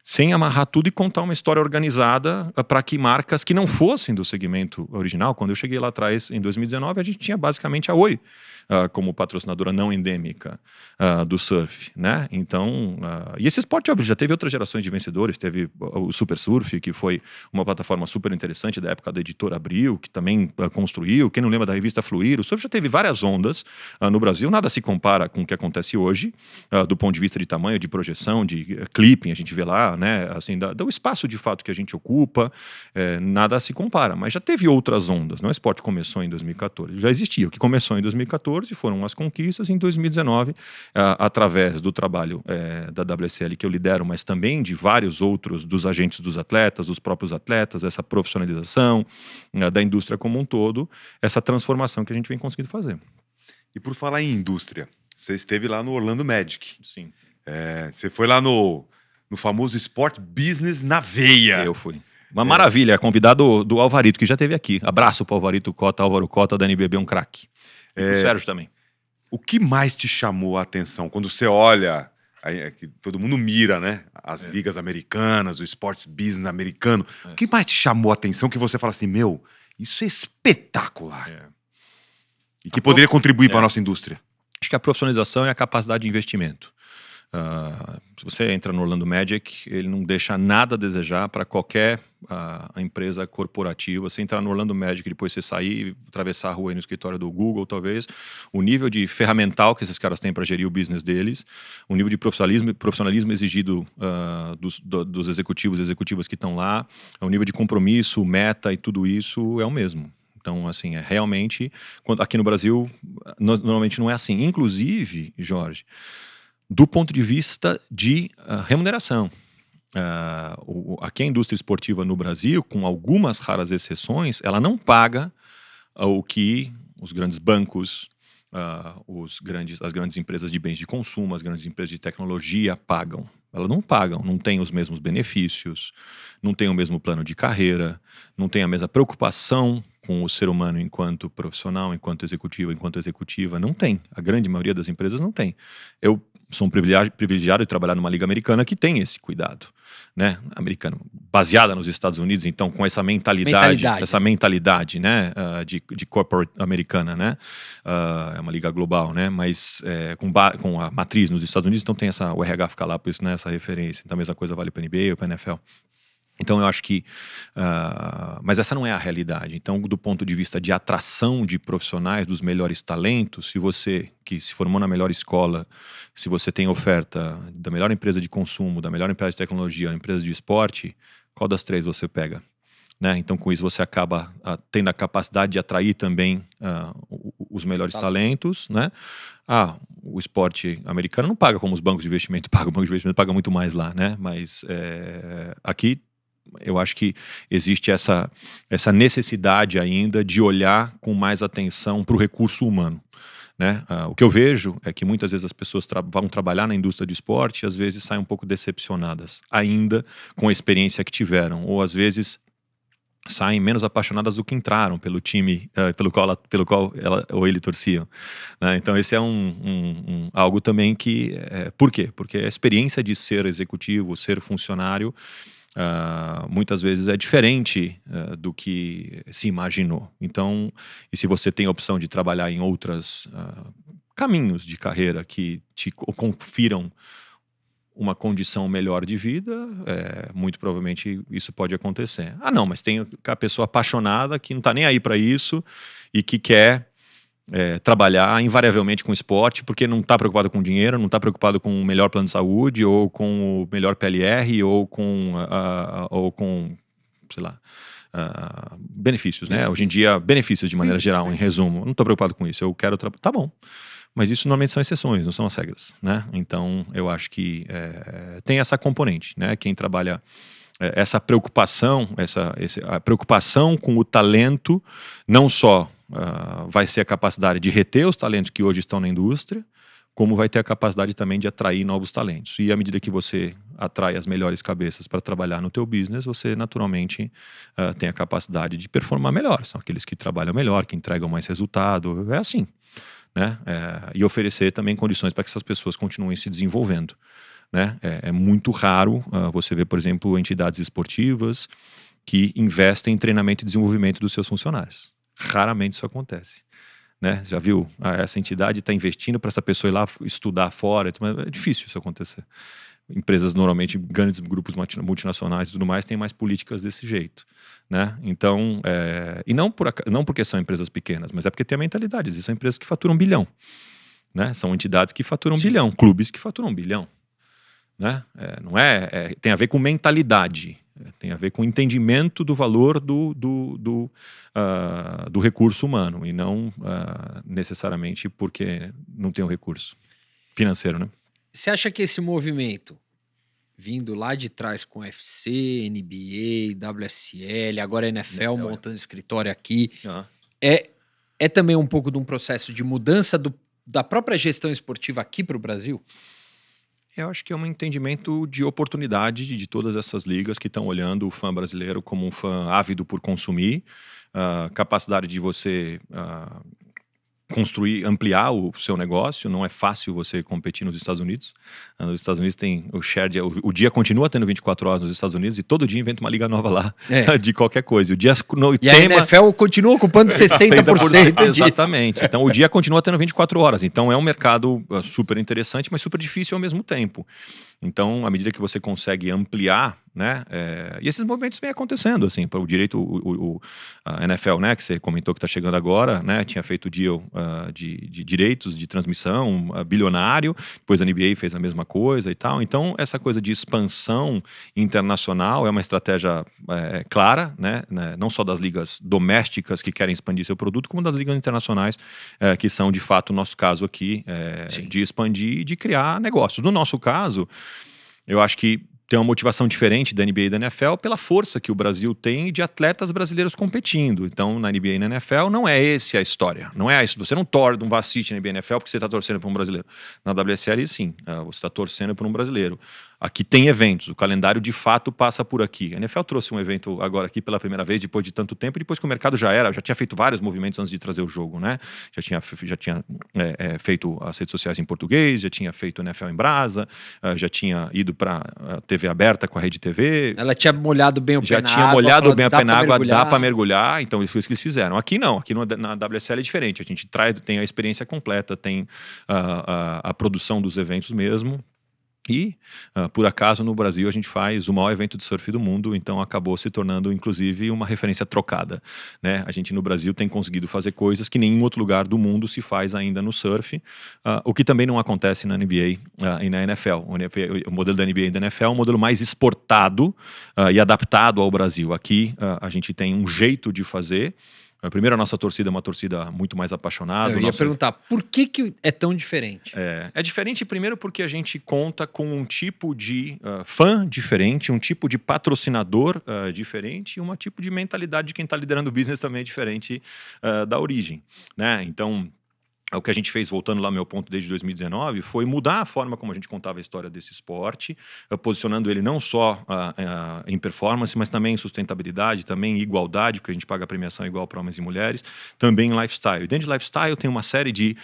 Sem amarrar tudo e contar uma história organizada para que marcas que não fossem do segmento original, quando eu cheguei lá atrás em 2019, a gente tinha basicamente a Oi como patrocinadora não endêmica do surf, né? Então, e esse esporte, óbvio, já teve outras gerações de vencedores, teve o Super Surf, que foi uma plataforma super interessante da época da editora Abril, que também construiu, quem não lembra da revista Fluir, o surf já teve várias ondas no Brasil, nada se compara com o que acontece hoje, do ponto de vista de tamanho, de projeção, de clipping, a gente vê lá, né, assim, do espaço de fato que a gente ocupa, nada se compara, mas já teve outras ondas, não? O esporte começou em 2014, já existia, o que começou em 2014 foram as conquistas, em 2019, através do trabalho da WSL que eu lidero, mas também de vários outros, dos agentes dos atletas, dos próprios atletas, essa profissionalização da indústria como um todo, essa transformação que a gente vem conseguindo fazer. E por falar em indústria, você esteve lá no Orlando Magic. Sim. Você foi lá no famoso Sport Business na veia. Eu fui. Uma maravilha, convidado do Alvarito, que já esteve aqui. Abraço para o Alvarito Cota, Álvaro Cota, da NBB, um craque. E o Sérgio também. O que mais te chamou a atenção quando você olha, que todo mundo mira, né? As ligas americanas, o Sports Business americano. O que mais te chamou a atenção que você fala assim, meu, isso é espetacular. E que poderia contribuir para a nossa indústria? Acho que a profissionalização e a capacidade de investimento. Se você entra no Orlando Magic, ele não deixa nada a desejar para qualquer empresa corporativa. Você entrar no Orlando Magic, depois você sair, atravessar a rua aí no escritório do Google, talvez, o nível de ferramental que esses caras têm para gerir o business deles, o nível de profissionalismo exigido dos executivos e executivas que estão lá, o nível de compromisso, meta e tudo isso é o mesmo. Então, assim, realmente, aqui no Brasil, normalmente não é assim. Inclusive, Jorge, do ponto de vista de remuneração. Aqui a indústria esportiva no Brasil, com algumas raras exceções, ela não paga o que os grandes bancos, as grandes empresas de bens de consumo, as grandes empresas de tecnologia pagam. Elas não pagam, não têm os mesmos benefícios, não têm o mesmo plano de carreira, não têm a mesma preocupação com o ser humano enquanto profissional, enquanto executiva, não tem. A grande maioria das empresas não tem. Eu sou um privilegiado de trabalhar numa liga americana que tem esse cuidado, né? Americano, baseada nos Estados Unidos, então com essa mentalidade, né? De corporate americana, né? É uma liga global, né? Mas com a matriz nos Estados Unidos, então tem o RH fica lá, por isso, né? Essa referência. Então a mesma coisa vale para a NBA ou para a NFL. Então eu acho que, mas essa não é a realidade. Então, do ponto de vista de atração de profissionais, dos melhores talentos, se você que se formou na melhor escola, se você tem oferta da melhor empresa de consumo, da melhor empresa de tecnologia, da empresa de esporte, qual das três você pega? Né? Então, com isso você acaba tendo a capacidade de atrair também os melhores talentos, né? O esporte americano não paga como os bancos de investimento pagam, o banco de investimento paga muito mais lá, né? Mas aqui eu acho que existe essa necessidade ainda de olhar com mais atenção para o recurso humano, né? O que eu vejo é que muitas vezes as pessoas vão trabalhar na indústria de esporte e às vezes saem um pouco decepcionadas ainda com a experiência que tiveram, ou às vezes saem menos apaixonadas do que entraram pelo time pelo qual ela ou ele torciam, né? Então esse é algo também que por quê? Porque a experiência de ser executivo, ser funcionário, muitas vezes é diferente do que se imaginou. Então, e se você tem a opção de trabalhar em outros caminhos de carreira que te confiram uma condição melhor de vida, muito provavelmente isso pode acontecer. Não, mas tem a pessoa apaixonada que não está nem aí para isso e que quer trabalhar invariavelmente com esporte porque não está preocupado com dinheiro, não está preocupado com o melhor plano de saúde ou com o melhor PLR ou com sei lá, benefícios, né? Hoje em dia, benefícios de maneira geral, em resumo. Não estou preocupado com isso, eu quero trabalhar. Tá bom. Mas isso normalmente são exceções, não são as regras, né? Então, eu acho que tem essa componente, né? Quem trabalha essa preocupação, a preocupação com o talento, não só vai ser a capacidade de reter os talentos que hoje estão na indústria, como vai ter a capacidade também de atrair novos talentos. E à medida que você atrai as melhores cabeças para trabalhar no teu business, você naturalmente tem a capacidade de performar melhor. São aqueles que trabalham melhor, que entregam mais resultado, é assim, né? E oferecer também condições para que essas pessoas continuem se desenvolvendo, né? É muito raro você ver, por exemplo, entidades esportivas que investem em treinamento e desenvolvimento dos seus funcionários. Raramente isso acontece, né? Já viu? Essa entidade está investindo para essa pessoa ir lá estudar fora, mas é difícil isso acontecer. Empresas normalmente, grandes grupos multinacionais e tudo mais, têm mais políticas desse jeito, né? Então, e não porque são empresas pequenas, mas é porque tem a mentalidade. Existem empresas que faturam 1 bilhão, né? São entidades que faturam 1 bilhão, clubes que faturam 1 bilhão, né? Tem a ver com mentalidade, tem a ver com entendimento do valor do recurso humano e não necessariamente porque não tem o recurso financeiro, né? Você acha que esse movimento, vindo lá de trás com UFC, NBA, WSL, agora NFL montando escritório aqui, é também um pouco de um processo de mudança da própria gestão esportiva aqui para o Brasil? Eu acho que é um entendimento de oportunidade de todas essas ligas que estão olhando o fã brasileiro como um fã ávido por consumir, capacidade de você construir, ampliar o seu negócio. Não é fácil você competir nos Estados Unidos. Nos Estados Unidos tem o share, o dia continua tendo 24 horas nos Estados Unidos e todo dia inventa uma liga nova lá, de qualquer coisa. A NFL continua ocupando 60% disso. Exatamente. Então o dia continua tendo 24 horas. Então é um mercado super interessante, mas super difícil ao mesmo tempo. Então, à medida que você consegue ampliar, né, e esses movimentos vêm acontecendo, assim, para o direito, a NFL, né, que você comentou que está chegando agora, né, tinha feito deal de direitos de transmissão bilionário, depois a NBA fez a mesma coisa e tal. Então, essa coisa de expansão internacional é uma estratégia clara, né, não só das ligas domésticas que querem expandir seu produto, como das ligas internacionais, que são, de fato, o nosso caso aqui, de expandir e de criar negócios. No nosso caso, eu acho que tem uma motivação diferente da NBA e da NFL pela força que o Brasil tem de atletas brasileiros competindo. Então, na NBA e na NFL, não é essa a história. Não é isso. Você não vai assistir na NBA e na NFL porque você está torcendo para um brasileiro. Na WSL, sim. Você está torcendo para um brasileiro. Aqui tem eventos, o calendário de fato passa por aqui. A NFL trouxe um evento agora aqui pela primeira vez, depois de tanto tempo, depois que o mercado já tinha feito vários movimentos antes de trazer o jogo, né? Já tinha feito as redes sociais em português, já tinha feito o NFL em Brasa, já tinha ido para TV aberta com a Rede TV. Ela tinha molhado bem o pé na água. Já tinha molhado bem o pé na água, dá para mergulhar, então isso foi isso que eles fizeram. Aqui não, aqui na WSL é diferente, a gente tem a experiência completa, tem a produção dos eventos mesmo. E, por acaso, no Brasil a gente faz o maior evento de surf do mundo, então acabou se tornando, inclusive, uma referência trocada, né? A gente no Brasil tem conseguido fazer coisas que nenhum outro lugar do mundo se faz ainda no surf, o que também não acontece na NBA e na NFL. O modelo da NBA e da NFL é um modelo mais exportado e adaptado ao Brasil. Aqui a gente tem um jeito de fazer. Primeiro, a nossa torcida é uma torcida muito mais apaixonada. Eu ia perguntar, por que é tão diferente? É diferente, primeiro, porque a gente conta com um tipo de fã diferente, um tipo de patrocinador diferente e um tipo de mentalidade de quem está liderando o business também é diferente da origem, né? Então, o que a gente fez, voltando lá ao meu ponto desde 2019, foi mudar a forma como a gente contava a história desse esporte, posicionando ele não só em performance, mas também em sustentabilidade, também em igualdade, porque a gente paga a premiação igual para homens e mulheres, também em lifestyle. E dentro de lifestyle tem uma série de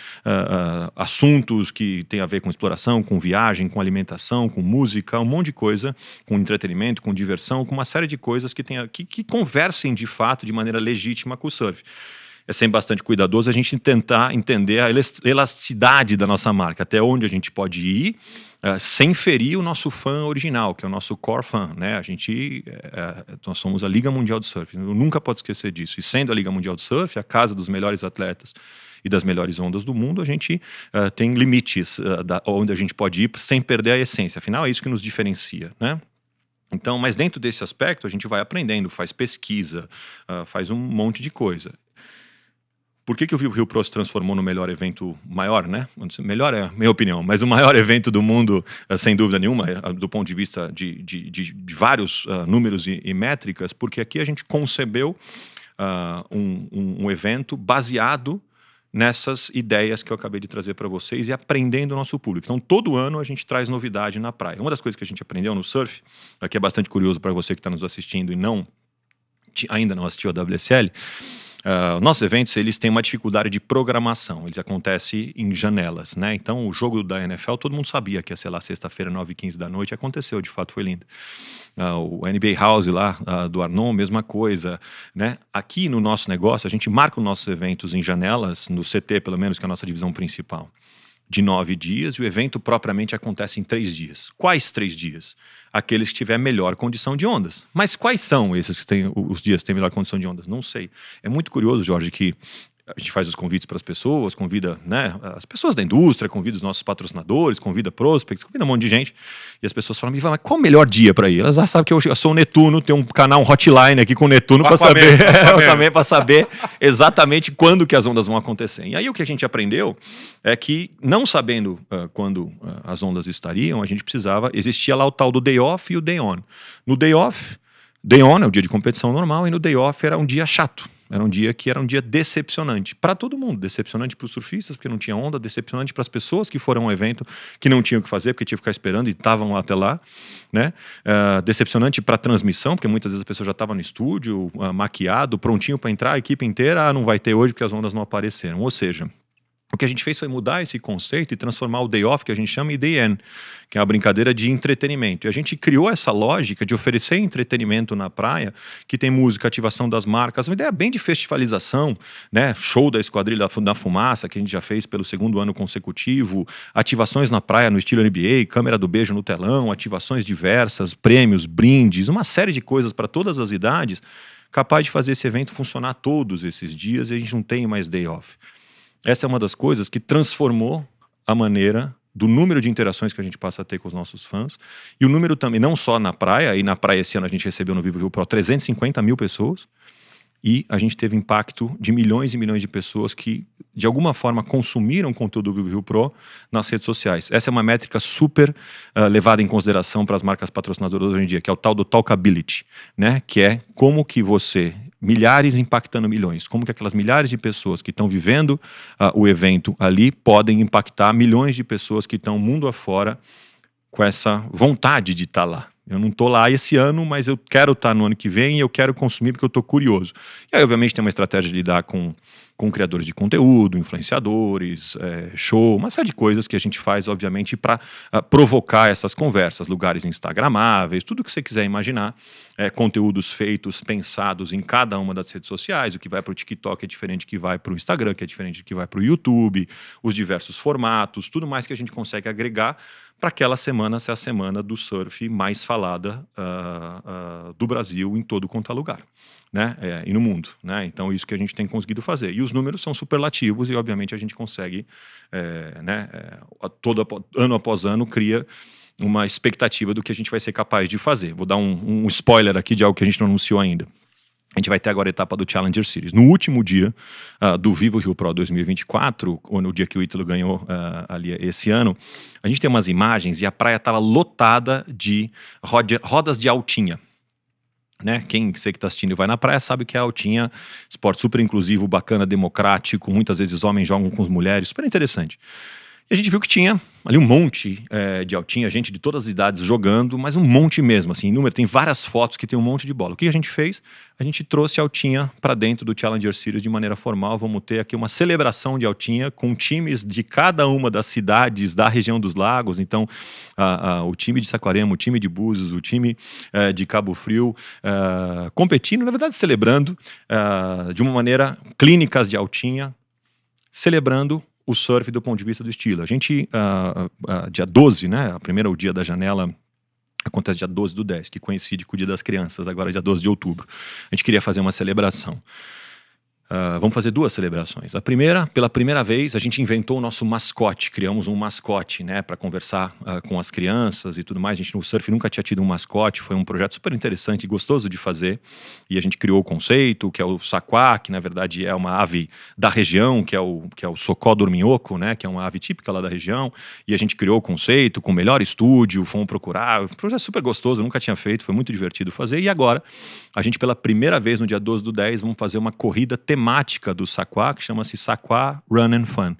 assuntos que tem a ver com exploração, com viagem, com alimentação, com música, um monte de coisa, com entretenimento, com diversão, com uma série de coisas que conversem de fato, de maneira legítima com o surf. É sempre bastante cuidadoso a gente tentar entender a elasticidade da nossa marca, até onde a gente pode ir, sem ferir o nosso fã original, que é o nosso core fã, né? Nós somos a Liga Mundial de Surf, eu nunca posso esquecer disso. E sendo a Liga Mundial de Surf, a casa dos melhores atletas e das melhores ondas do mundo, a gente tem limites onde a gente pode ir sem perder a essência. Afinal, é isso que nos diferencia, né? Então, mas dentro desse aspecto, a gente vai aprendendo, faz pesquisa, faz um monte de coisa. Por que o Rio Pro se transformou no melhor evento maior, né? Melhor é a minha opinião, mas o maior evento do mundo, sem dúvida nenhuma, do ponto de vista de vários números e métricas, porque aqui a gente concebeu um evento baseado nessas ideias que eu acabei de trazer para vocês e aprendendo o nosso público. Então, todo ano a gente traz novidade na praia. Uma das coisas que a gente aprendeu no surf, que é bastante curioso para você que está nos assistindo e ainda não assistiu a WSL, nossos eventos, eles têm uma dificuldade de programação, eles acontecem em janelas, né? Então, o jogo da NFL, todo mundo sabia que ia ser lá sexta-feira, 9h15 da noite, aconteceu, de fato foi lindo. O NBA House lá, do Arnon, mesma coisa, né? Aqui no nosso negócio, a gente marca os nossos eventos em janelas, no CT pelo menos, que é a nossa divisão principal, de 9 dias, e o evento propriamente acontece em 3 dias. Quais 3 dias? Aqueles que tiver melhor condição de ondas. Mas quais são esses que têm os dias que têm melhor condição de ondas? Não sei. É muito curioso, Jorge, que a gente faz os convites para as pessoas, convida, né, as pessoas da indústria, convida os nossos patrocinadores, convida prospects, convida um monte de gente. E as pessoas falam, mas qual o melhor dia para ir? Elas já sabem que eu sou o Netuno, tem um canal, um hotline aqui com o Netuno para saber, também para saber exatamente quando que as ondas vão acontecer. E aí o que a gente aprendeu é que, não sabendo quando as ondas estariam, a gente existia lá o tal do day off e o day on. No day off, day on é o dia de competição normal, e no day off era um dia chato. Era um dia decepcionante para todo mundo, decepcionante para os surfistas, porque não tinha onda, decepcionante para as pessoas que foram ao evento, que não tinham o que fazer, porque tinham que ficar esperando e estavam até lá, né? Decepcionante para a transmissão, porque muitas vezes a pessoa já estava no estúdio, maquiado, prontinho para entrar, a equipe inteira, não vai ter hoje porque as ondas não apareceram. Ou seja, o que a gente fez foi mudar esse conceito e transformar o day off, que a gente chama, em day in, que é uma brincadeira de entretenimento. E a gente criou essa lógica de oferecer entretenimento na praia, que tem música, ativação das marcas, uma ideia bem de festivalização, né? Show da Esquadrilha da Fumaça, que a gente já fez pelo 2º ano consecutivo, ativações na praia no estilo NBA, câmera do beijo no telão, ativações diversas, prêmios, brindes, uma série de coisas para todas as idades, capaz de fazer esse evento funcionar todos esses dias, e a gente não tem mais day off. Essa é uma das coisas que transformou a maneira do número de interações que a gente passa a ter com os nossos fãs, e o número também, não só na praia, e na praia esse ano a gente recebeu no Vivo Rio Pro 350 mil pessoas, e a gente teve impacto de milhões e milhões de pessoas que, de alguma forma, consumiram conteúdo do Vivo Rio Pro nas redes sociais. Essa é uma métrica super levada em consideração para as marcas patrocinadoras hoje em dia, que é o tal do talkability, né? Que é como que você, milhares impactando milhões, como que aquelas milhares de pessoas que estão vivendo o evento ali podem impactar milhões de pessoas que estão mundo afora com essa vontade de estar lá. Eu não estou lá esse ano, mas eu quero estar no ano que vem e eu quero consumir porque eu estou curioso. E aí, obviamente, tem uma estratégia de lidar com criadores de conteúdo, influenciadores, show, uma série de coisas que a gente faz, obviamente, para provocar essas conversas, lugares instagramáveis, tudo que você quiser imaginar, conteúdos feitos, pensados em cada uma das redes sociais. O que vai para o TikTok é diferente do que vai para o Instagram, que é diferente do que vai para o YouTube, os diversos formatos, tudo mais que a gente consegue agregar para aquela semana ser a semana do surf mais falada do Brasil em todo quanto é lugar, né? E no mundo, né? Então, isso que a gente tem conseguido fazer. E os números são superlativos e, obviamente, a gente consegue, ano após ano, cria uma expectativa do que a gente vai ser capaz de fazer. Vou dar um spoiler aqui de algo que a gente não anunciou ainda. A gente vai ter agora a etapa do Challenger Series. No último dia do Vivo Rio Pro 2024, ou no dia que o Ítalo ganhou ali esse ano, a gente tem umas imagens e a praia estava lotada de rodas de altinha. Né? Quem você que está assistindo e vai na praia sabe que é altinha, esporte super inclusivo, bacana, democrático, muitas vezes homens jogam com as mulheres, super interessante. E a gente viu que tinha ali um monte de altinha, gente de todas as idades jogando, mas um monte mesmo, assim, número, tem várias fotos que tem um monte de bola. O que a gente fez? A gente trouxe a altinha para dentro do Challenger Series de maneira formal. Vamos ter aqui uma celebração de altinha com times de cada uma das cidades da região dos lagos. Então, o time de Saquarema, o time de Búzios, o time de Cabo Frio, competindo, na verdade celebrando de uma maneira clínicas de altinha, celebrando o surf do ponto de vista do estilo. A gente, dia 12, né, o dia da janela acontece dia 12 do 10, que coincide com o Dia das Crianças, agora dia 12 de outubro. A gente queria fazer uma celebração. Vamos fazer duas celebrações. A primeira, pela primeira vez, a gente inventou o nosso mascote, criamos um mascote, né, para conversar com as crianças e tudo mais. A gente no surf nunca tinha tido um mascote, foi um projeto super interessante e gostoso de fazer. E a gente criou o conceito, que é o saquá, que na verdade é uma ave da região, que é o socó dorminhoco, né, que é uma ave típica lá da região. E a gente criou o conceito com o melhor estúdio, fomos procurar. Um projeto super gostoso, nunca tinha feito, foi muito divertido fazer. E agora, a gente pela primeira vez no dia 12 do 10, vamos fazer uma corrida temática do saquá, que chama-se Saquá Run and Fun,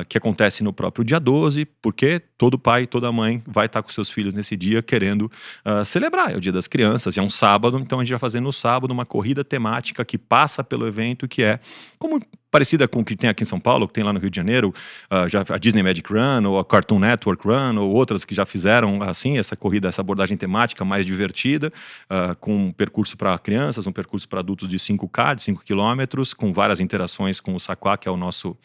que acontece no próprio dia 12, porque todo pai, toda mãe vai estar com seus filhos nesse dia querendo celebrar. É o Dia das Crianças, é um sábado, então a gente vai fazer no sábado uma corrida temática que passa pelo evento, que é como parecida com o que tem aqui em São Paulo, que tem lá no Rio de Janeiro, já a Disney Magic Run, ou a Cartoon Network Run, ou outras que já fizeram assim, essa corrida, essa abordagem temática mais divertida, com um percurso para crianças, um percurso para adultos de 5K, de 5 quilômetros, com várias interações com o saquá, que é o nosso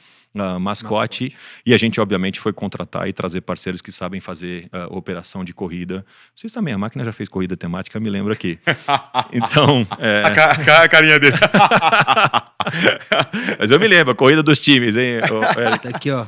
mascote. E a gente, obviamente, foi contratar e trazer parceiros que sabem fazer operação de corrida. Vocês também, a máquina já fez corrida temática, me lembro aqui. Então... A carinha dele. Mas eu me lembro, a corrida dos times, hein? Tá aqui, ó.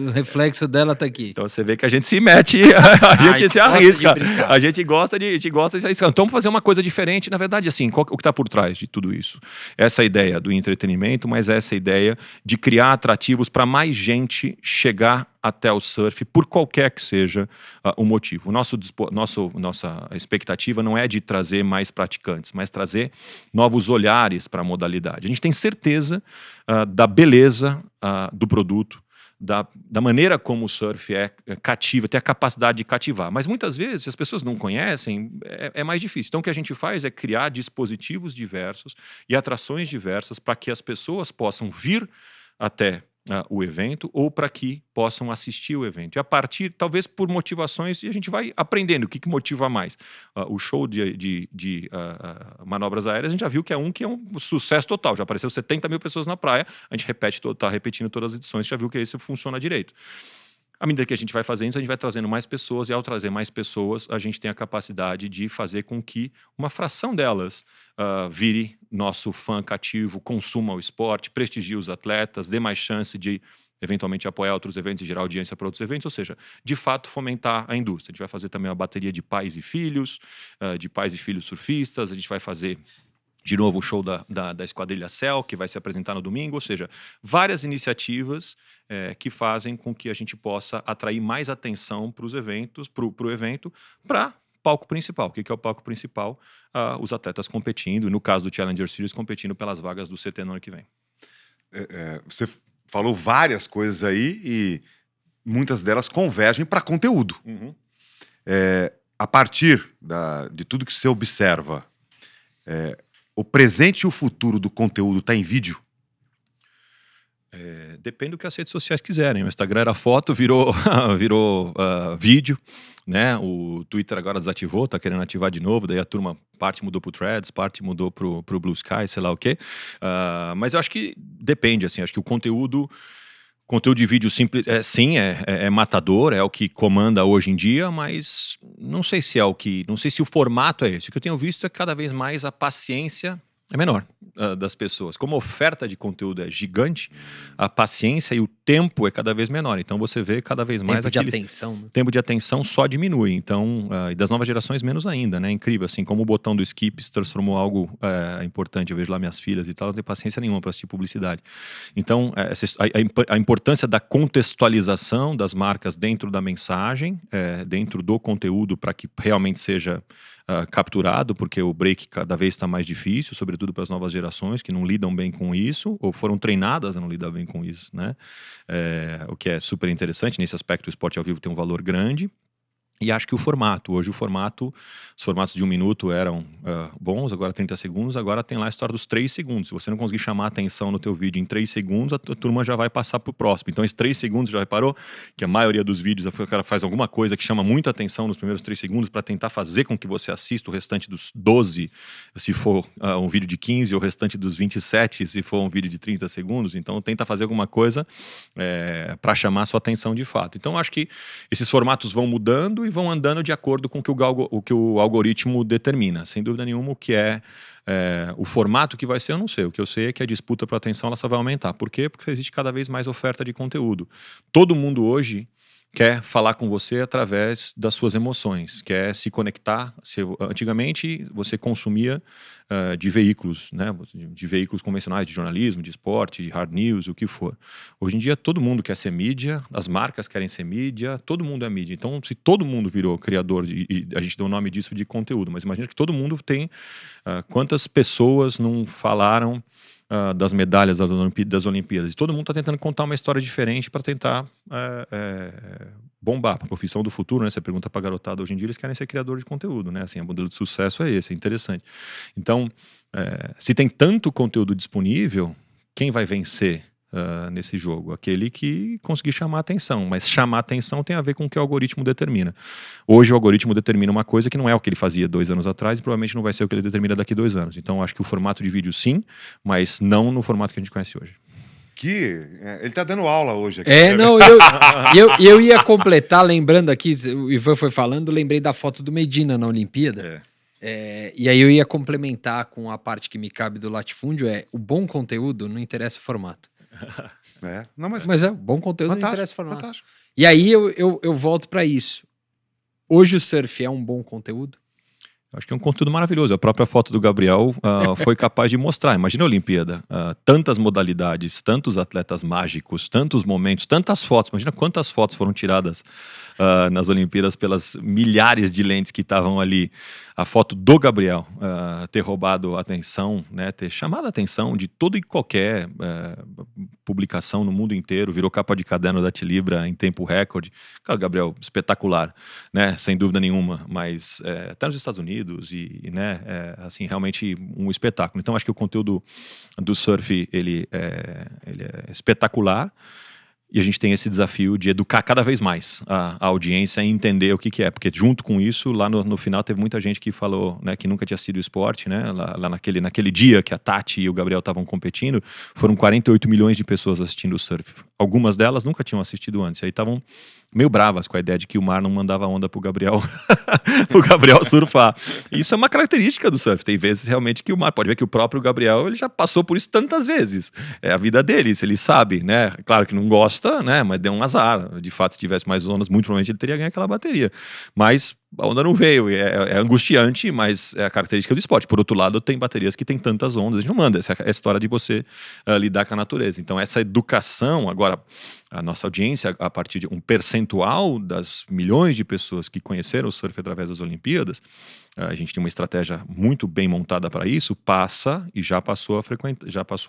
O reflexo dela tá aqui. Então você vê que a gente se mete, a gente se arrisca. A gente gosta de se arriscar. Então vamos fazer uma coisa diferente. Na verdade, assim, o que está por trás de tudo isso? Essa ideia do entretenimento, mas essa ideia de criar atrativos para mais gente chegar até o surf, por qualquer que seja o motivo. Nossa expectativa não é de trazer mais praticantes, mas trazer novos olhares para a modalidade. A gente tem certeza da beleza do produto, da maneira como o surf cativa, tem a capacidade de cativar. Mas muitas vezes, se as pessoas não conhecem, é mais difícil. Então o que a gente faz é criar dispositivos diversos e atrações diversas para que as pessoas possam vir até o evento, ou para que possam assistir o evento. E a partir, talvez por motivações, e a gente vai aprendendo o que motiva mais. O show de manobras aéreas, a gente já viu que é um sucesso total. Já apareceu 70 mil pessoas na praia, a gente está repetindo todas as edições, já viu que esse funciona direito. À medida que a gente vai fazendo isso, a gente vai trazendo mais pessoas, e ao trazer mais pessoas, a gente tem a capacidade de fazer com que uma fração delas vire nosso fã cativo, consuma o esporte, prestigie os atletas, dê mais chance de, eventualmente, apoiar outros eventos e gerar audiência para outros eventos, ou seja, de fato, fomentar a indústria. A gente vai fazer também uma bateria de pais e filhos surfistas, a gente vai fazer De novo, o show da Esquadrilha Cell, que vai se apresentar no domingo, ou seja, várias iniciativas que fazem com que a gente possa atrair mais atenção para os eventos, para o evento, para palco principal. O que é o palco principal? Os atletas competindo, e no caso do Challenger Series, competindo pelas vagas do CT no ano que vem. Você falou várias coisas aí e muitas delas convergem para conteúdo. Uhum. A partir de tudo que você observa, o presente e o futuro do conteúdo está em vídeo? Depende do que as redes sociais quiserem. O Instagram era foto, virou vídeo, né? O Twitter agora desativou, tá querendo ativar de novo, daí a turma, parte mudou pro Threads, parte mudou pro Blue Sky, sei lá o quê. Mas eu acho que depende, assim, acho que o conteúdo de vídeo simples, é matador, é o que comanda hoje em dia, mas não sei se o formato é esse. O que eu tenho visto é que cada vez mais a paciência é menor das pessoas. Como a oferta de conteúdo é gigante, a paciência e o tempo é cada vez menor. Então você vê cada vez mais tempo de atenção só diminui. Então, e das novas gerações menos ainda, né? Incrível, assim, como o botão do skip se transformou em algo importante. Eu vejo lá minhas filhas e tal, não tem paciência nenhuma para assistir publicidade. Então, a importância da contextualização das marcas dentro da mensagem, dentro do conteúdo, para que realmente seja capturado, porque o break cada vez está mais difícil, sobretudo para as novas gerações que não lidam bem com isso, ou foram treinadas a não lidar bem com isso, né? O que é super interessante. Nesse aspecto, o esporte ao vivo tem um valor grande. E acho que hoje os formatos de 1 minuto eram bons, agora 30 segundos, agora tem lá a história dos 3 segundos. Se você não conseguir chamar a atenção no teu vídeo em 3 segundos, a turma já vai passar pro próximo. Então, esses 3 segundos, já reparou que a maioria dos vídeos, o cara faz alguma coisa que chama muita atenção nos primeiros 3 segundos para tentar fazer com que você assista o restante dos 12, se for um vídeo de 15, ou o restante dos 27, se for um vídeo de 30 segundos. Então, tenta fazer alguma coisa para chamar a sua atenção de fato. Então, acho que esses formatos vão mudando e vão andando de acordo com o que o algoritmo determina. Sem dúvida nenhuma, o que o formato que vai ser, eu não sei. O que eu sei é que a disputa para atenção ela só vai aumentar. Por quê? Porque existe cada vez mais oferta de conteúdo. Todo mundo hoje quer falar com você através das suas emoções, quer se conectar. Antigamente, você consumia de veículos, né? De veículos convencionais, de jornalismo, de esporte, de hard news, o que for. Hoje em dia, todo mundo quer ser mídia, as marcas querem ser mídia, todo mundo é mídia. Então, se todo mundo virou criador, e a gente deu o nome disso de conteúdo, mas imagina que todo mundo tem... quantas pessoas não falaram das medalhas das Olimpíadas? E todo mundo está tentando contar uma história diferente para tentar bombar. A profissão do futuro, né? Você pergunta para a garotada hoje em dia, eles querem ser criador de conteúdo, né? Assim, o modelo de sucesso é esse, é interessante. Então, se tem tanto conteúdo disponível, quem vai vencer nesse jogo? Aquele que conseguir chamar a atenção. Mas chamar a atenção tem a ver com o que o algoritmo determina. Hoje o algoritmo determina uma coisa que não é o que ele fazia 2 anos atrás e provavelmente não vai ser o que ele determina daqui a 2 anos. Então acho que o formato de vídeo sim, mas não no formato que a gente conhece hoje. Ele tá dando aula hoje aqui. Eu ia completar, lembrando aqui, o Ivan foi falando, lembrei da foto do Medina na Olimpíada. E aí eu ia complementar com a parte que me cabe do latifúndio, o bom conteúdo não interessa o formato. Mas bom conteúdo não interessa o formato. Fantástico. E aí eu volto para isso. Hoje o surf é um bom conteúdo? Acho que é um conteúdo maravilhoso. A própria foto do Gabriel foi capaz de mostrar. Imagina a Olimpíada. Tantas modalidades, tantos atletas mágicos, tantos momentos, tantas fotos. Imagina quantas fotos foram tiradas nas Olimpíadas pelas milhares de lentes que estavam ali. A foto do Gabriel ter roubado a atenção, né, ter chamado a atenção de toda e qualquer publicação no mundo inteiro. Virou capa de caderno da Tilibra em tempo recorde. Cara, Gabriel, espetacular, né, sem dúvida nenhuma. Mas até nos Estados Unidos, né, assim, realmente um espetáculo. Então acho que o conteúdo do surf ele é espetacular, e a gente tem esse desafio de educar cada vez mais a audiência e entender o que é, porque junto com isso, lá no final teve muita gente que falou, né, que nunca tinha assistido o esporte, né, lá naquele dia que a Tati e o Gabriel estavam competindo, foram 48 milhões de pessoas assistindo o surf. Algumas delas nunca tinham assistido antes, aí estavam meio bravas com a ideia de que o mar não mandava onda pro Gabriel surfar. E isso é uma característica do surf. Tem vezes realmente que o mar, pode ver que o próprio Gabriel, ele já passou por isso tantas vezes. É a vida dele, se ele sabe, né? Claro que não gosta, né? Mas deu um azar. De fato, se tivesse mais ondas, muito provavelmente ele teria ganho aquela bateria. Mas a onda não veio. É angustiante, mas é a característica do esporte. Por outro lado, tem baterias que tem tantas ondas, a gente não manda. Essa é a história de você lidar com a natureza. Então, essa educação, agora, a nossa audiência, a partir de um percentual das milhões de pessoas que conheceram o surf através das Olimpíadas, a gente tem uma estratégia muito bem montada para isso, passa e já passou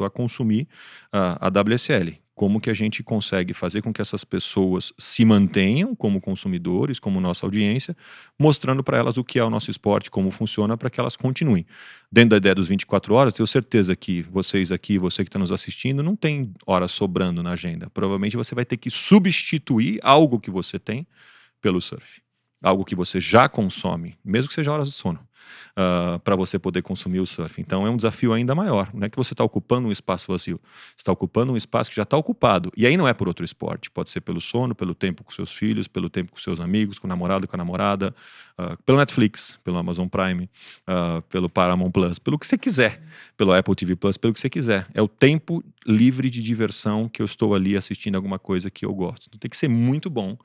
a consumir a WSL. Como que a gente consegue fazer com que essas pessoas se mantenham como consumidores, como nossa audiência, mostrando para elas o que é o nosso esporte, como funciona, para que elas continuem. Dentro da ideia dos 24 horas, tenho certeza que vocês aqui, você que está nos assistindo, não tem horas sobrando na agenda. Provavelmente você vai ter que substituir algo que você tem pelo surf. Algo que você já consome, mesmo que seja horas de sono, para você poder consumir o surf. Então é um desafio ainda maior. Não é que você está ocupando um espaço vazio, você está ocupando um espaço que já está ocupado. E aí não é por outro esporte, pode ser pelo sono, pelo tempo com seus filhos, pelo tempo com seus amigos, com o namorado, com a namorada, pelo Netflix, pelo Amazon Prime, pelo Paramount Plus, pelo que você quiser, pelo Apple TV Plus, pelo que você quiser. É o tempo livre de diversão que eu estou ali assistindo alguma coisa que eu gosto. Então tem que ser muito bom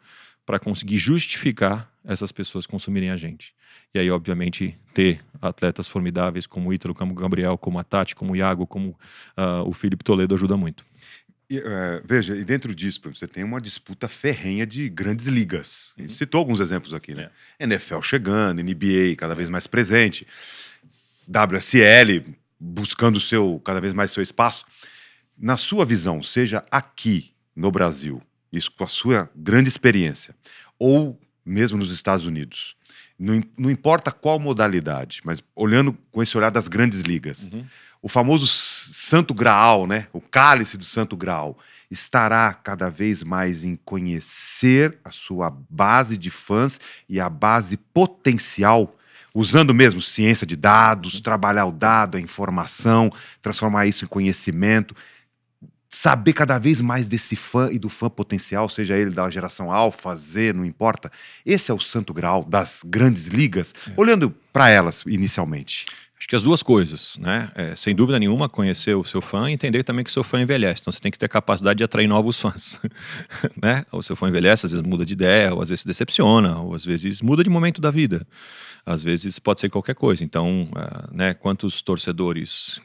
para conseguir justificar essas pessoas consumirem a gente. E aí, obviamente, ter atletas formidáveis como o Ítalo, como o Gabriel, como a Tati, como o Iago, como o Felipe Toledo ajuda muito. Veja, e dentro disso, você tem uma disputa ferrenha de grandes ligas. Uhum. Citou alguns exemplos aqui, né? NFL chegando, NBA cada vez mais presente, WSL buscando cada vez mais seu espaço. Na sua visão, seja aqui no Brasil, isso com a sua grande experiência, ou mesmo nos Estados Unidos, não importa qual modalidade, mas olhando com esse olhar das grandes ligas, o famoso Santo Graal, né, o cálice do Santo Graal, estará cada vez mais em conhecer a sua base de fãs e a base potencial, usando mesmo ciência de dados, trabalhar o dado, a informação, transformar isso em conhecimento, saber cada vez mais desse fã e do fã potencial, seja ele da geração alfa, Z, não importa. Esse é o santo grau das grandes ligas, olhando para elas inicialmente. Acho que as duas coisas, né? Sem dúvida nenhuma, conhecer o seu fã e entender também que o seu fã envelhece. Então você tem que ter capacidade de atrair novos fãs, né? O seu fã envelhece, às vezes muda de ideia, ou às vezes se decepciona, ou às vezes muda de momento da vida. Às vezes pode ser qualquer coisa. Então, né, quantos torcedores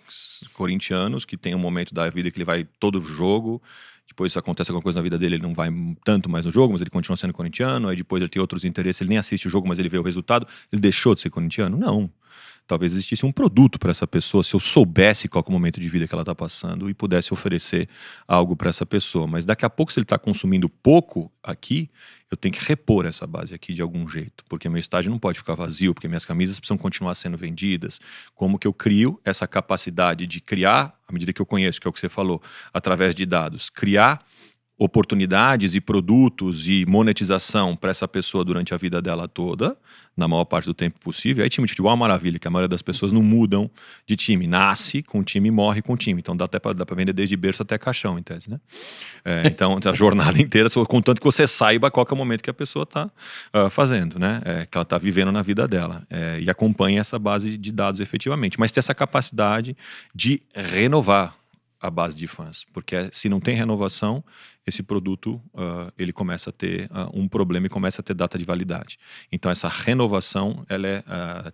corintianos que tem um momento da vida que ele vai todo jogo, depois acontece alguma coisa na vida dele, ele não vai tanto mais no jogo, mas ele continua sendo corintiano, aí depois ele tem outros interesses, ele nem assiste o jogo, mas ele vê o resultado, ele deixou de ser corintiano? Não. Talvez existisse um produto para essa pessoa, se eu soubesse qual é o momento de vida que ela está passando e pudesse oferecer algo para essa pessoa. Mas daqui a pouco, se ele está consumindo pouco aqui, eu tenho que repor essa base aqui de algum jeito, porque meu estádio não pode ficar vazio, porque minhas camisas precisam continuar sendo vendidas. Como que eu crio essa capacidade de criar, à medida que eu conheço, que é o que você falou, através de dados, criar oportunidades e produtos e monetização para essa pessoa durante a vida dela toda, na maior parte do tempo possível. Aí time de futebol é uma maravilha, que a maioria das pessoas não mudam de time, nasce com o time e morre com o time, então dá para vender desde berço até caixão, em tese, né? Então a jornada inteira, contanto que você saiba qual que é o momento que a pessoa está fazendo, né? Que ela está vivendo na vida dela, e acompanha essa base de dados efetivamente, mas ter essa capacidade de renovar a base de fãs, porque se não tem renovação, esse produto ele começa a ter um problema e começa a ter data de validade. Então essa renovação ela é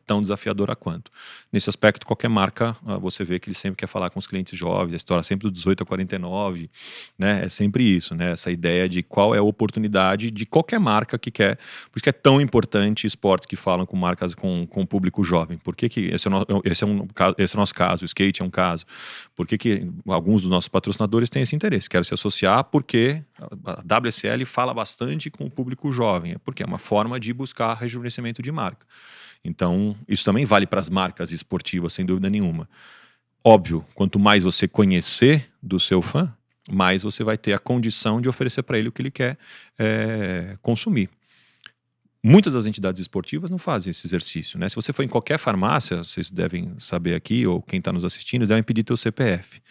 tão desafiadora quanto. Nesse aspecto, qualquer marca, você vê que ele sempre quer falar com os clientes jovens, a história sempre do 18 a 49, né? É sempre isso, né? Essa ideia de qual é a oportunidade de qualquer marca que quer. Por isso que é tão importante esportes que falam com marcas com público jovem. Por que esse é o nosso caso, o skate é um caso. Por que alguns dos nossos patrocinadores têm esse interesse? Querem se associar porque a WSL fala bastante com o público jovem, porque é uma forma de buscar rejuvenescimento de marca. Então, isso também vale para as marcas esportivas, sem dúvida nenhuma. Óbvio, quanto mais você conhecer do seu fã, mais você vai ter a condição de oferecer para ele o que ele quer consumir. Muitas das entidades esportivas não fazem esse exercício, né? Se você for em qualquer farmácia, vocês devem saber aqui, ou quem está nos assistindo, devem pedir teu CPF.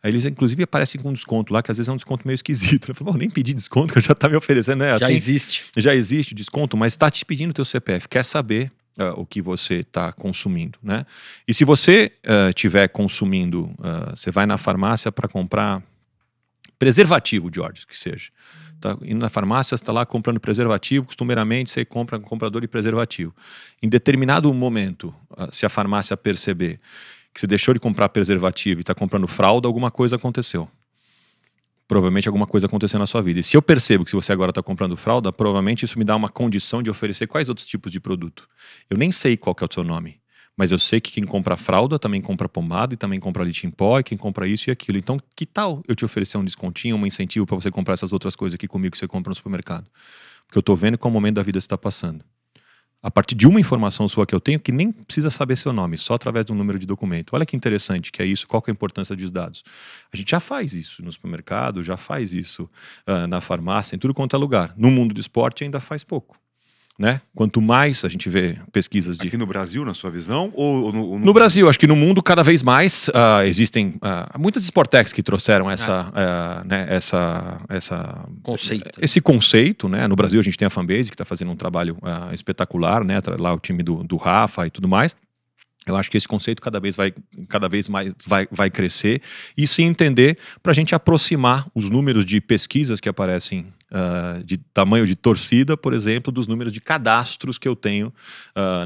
Aí eles, inclusive, aparecem com um desconto lá, que às vezes é um desconto meio esquisito. Eu falo, nem pedi desconto, que já está me oferecendo, né? Já assim, existe. Já existe desconto, mas está te pedindo teu CPF, quer saber o que você está consumindo, né? E se você estiver consumindo, você vai na farmácia para comprar preservativo, George, que seja. está indo na farmácia, você está lá comprando preservativo, costumeiramente você compra um comprador de preservativo. Em determinado momento, se a farmácia perceber que você deixou de comprar preservativo e está comprando fralda, alguma coisa aconteceu. Provavelmente alguma coisa aconteceu na sua vida. E se eu percebo que se você agora está comprando fralda, provavelmente isso me dá uma condição de oferecer quais outros tipos de produto. Eu nem sei qual que é o seu nome, mas eu sei que quem compra fralda também compra pomada e também compra leite em pó e quem compra isso e aquilo. Então, que tal eu te oferecer um descontinho, um incentivo para você comprar essas outras coisas aqui comigo que você compra no supermercado? Porque eu estou vendo qual momento da vida você está passando. A partir de uma informação sua que eu tenho, que nem precisa saber seu nome, só através de um número de documento. Olha que interessante que é isso, qual que é a importância dos dados. A gente já faz isso no supermercado, já faz isso na farmácia, em tudo quanto é lugar. No mundo do esporte ainda faz pouco. Né? Quanto mais a gente vê pesquisas de... Aqui no Brasil, na sua visão? Ou No Brasil, acho que no mundo cada vez mais existem muitas Sportechs que trouxeram esse conceito, né? No Brasil a gente tem a Fanbase que está fazendo um trabalho espetacular, né? Lá o time do Rafa e tudo mais. Eu acho que esse conceito cada vez mais vai crescer e se entender para a gente aproximar os números de pesquisas que aparecem de tamanho de torcida, por exemplo, dos números de cadastros que eu tenho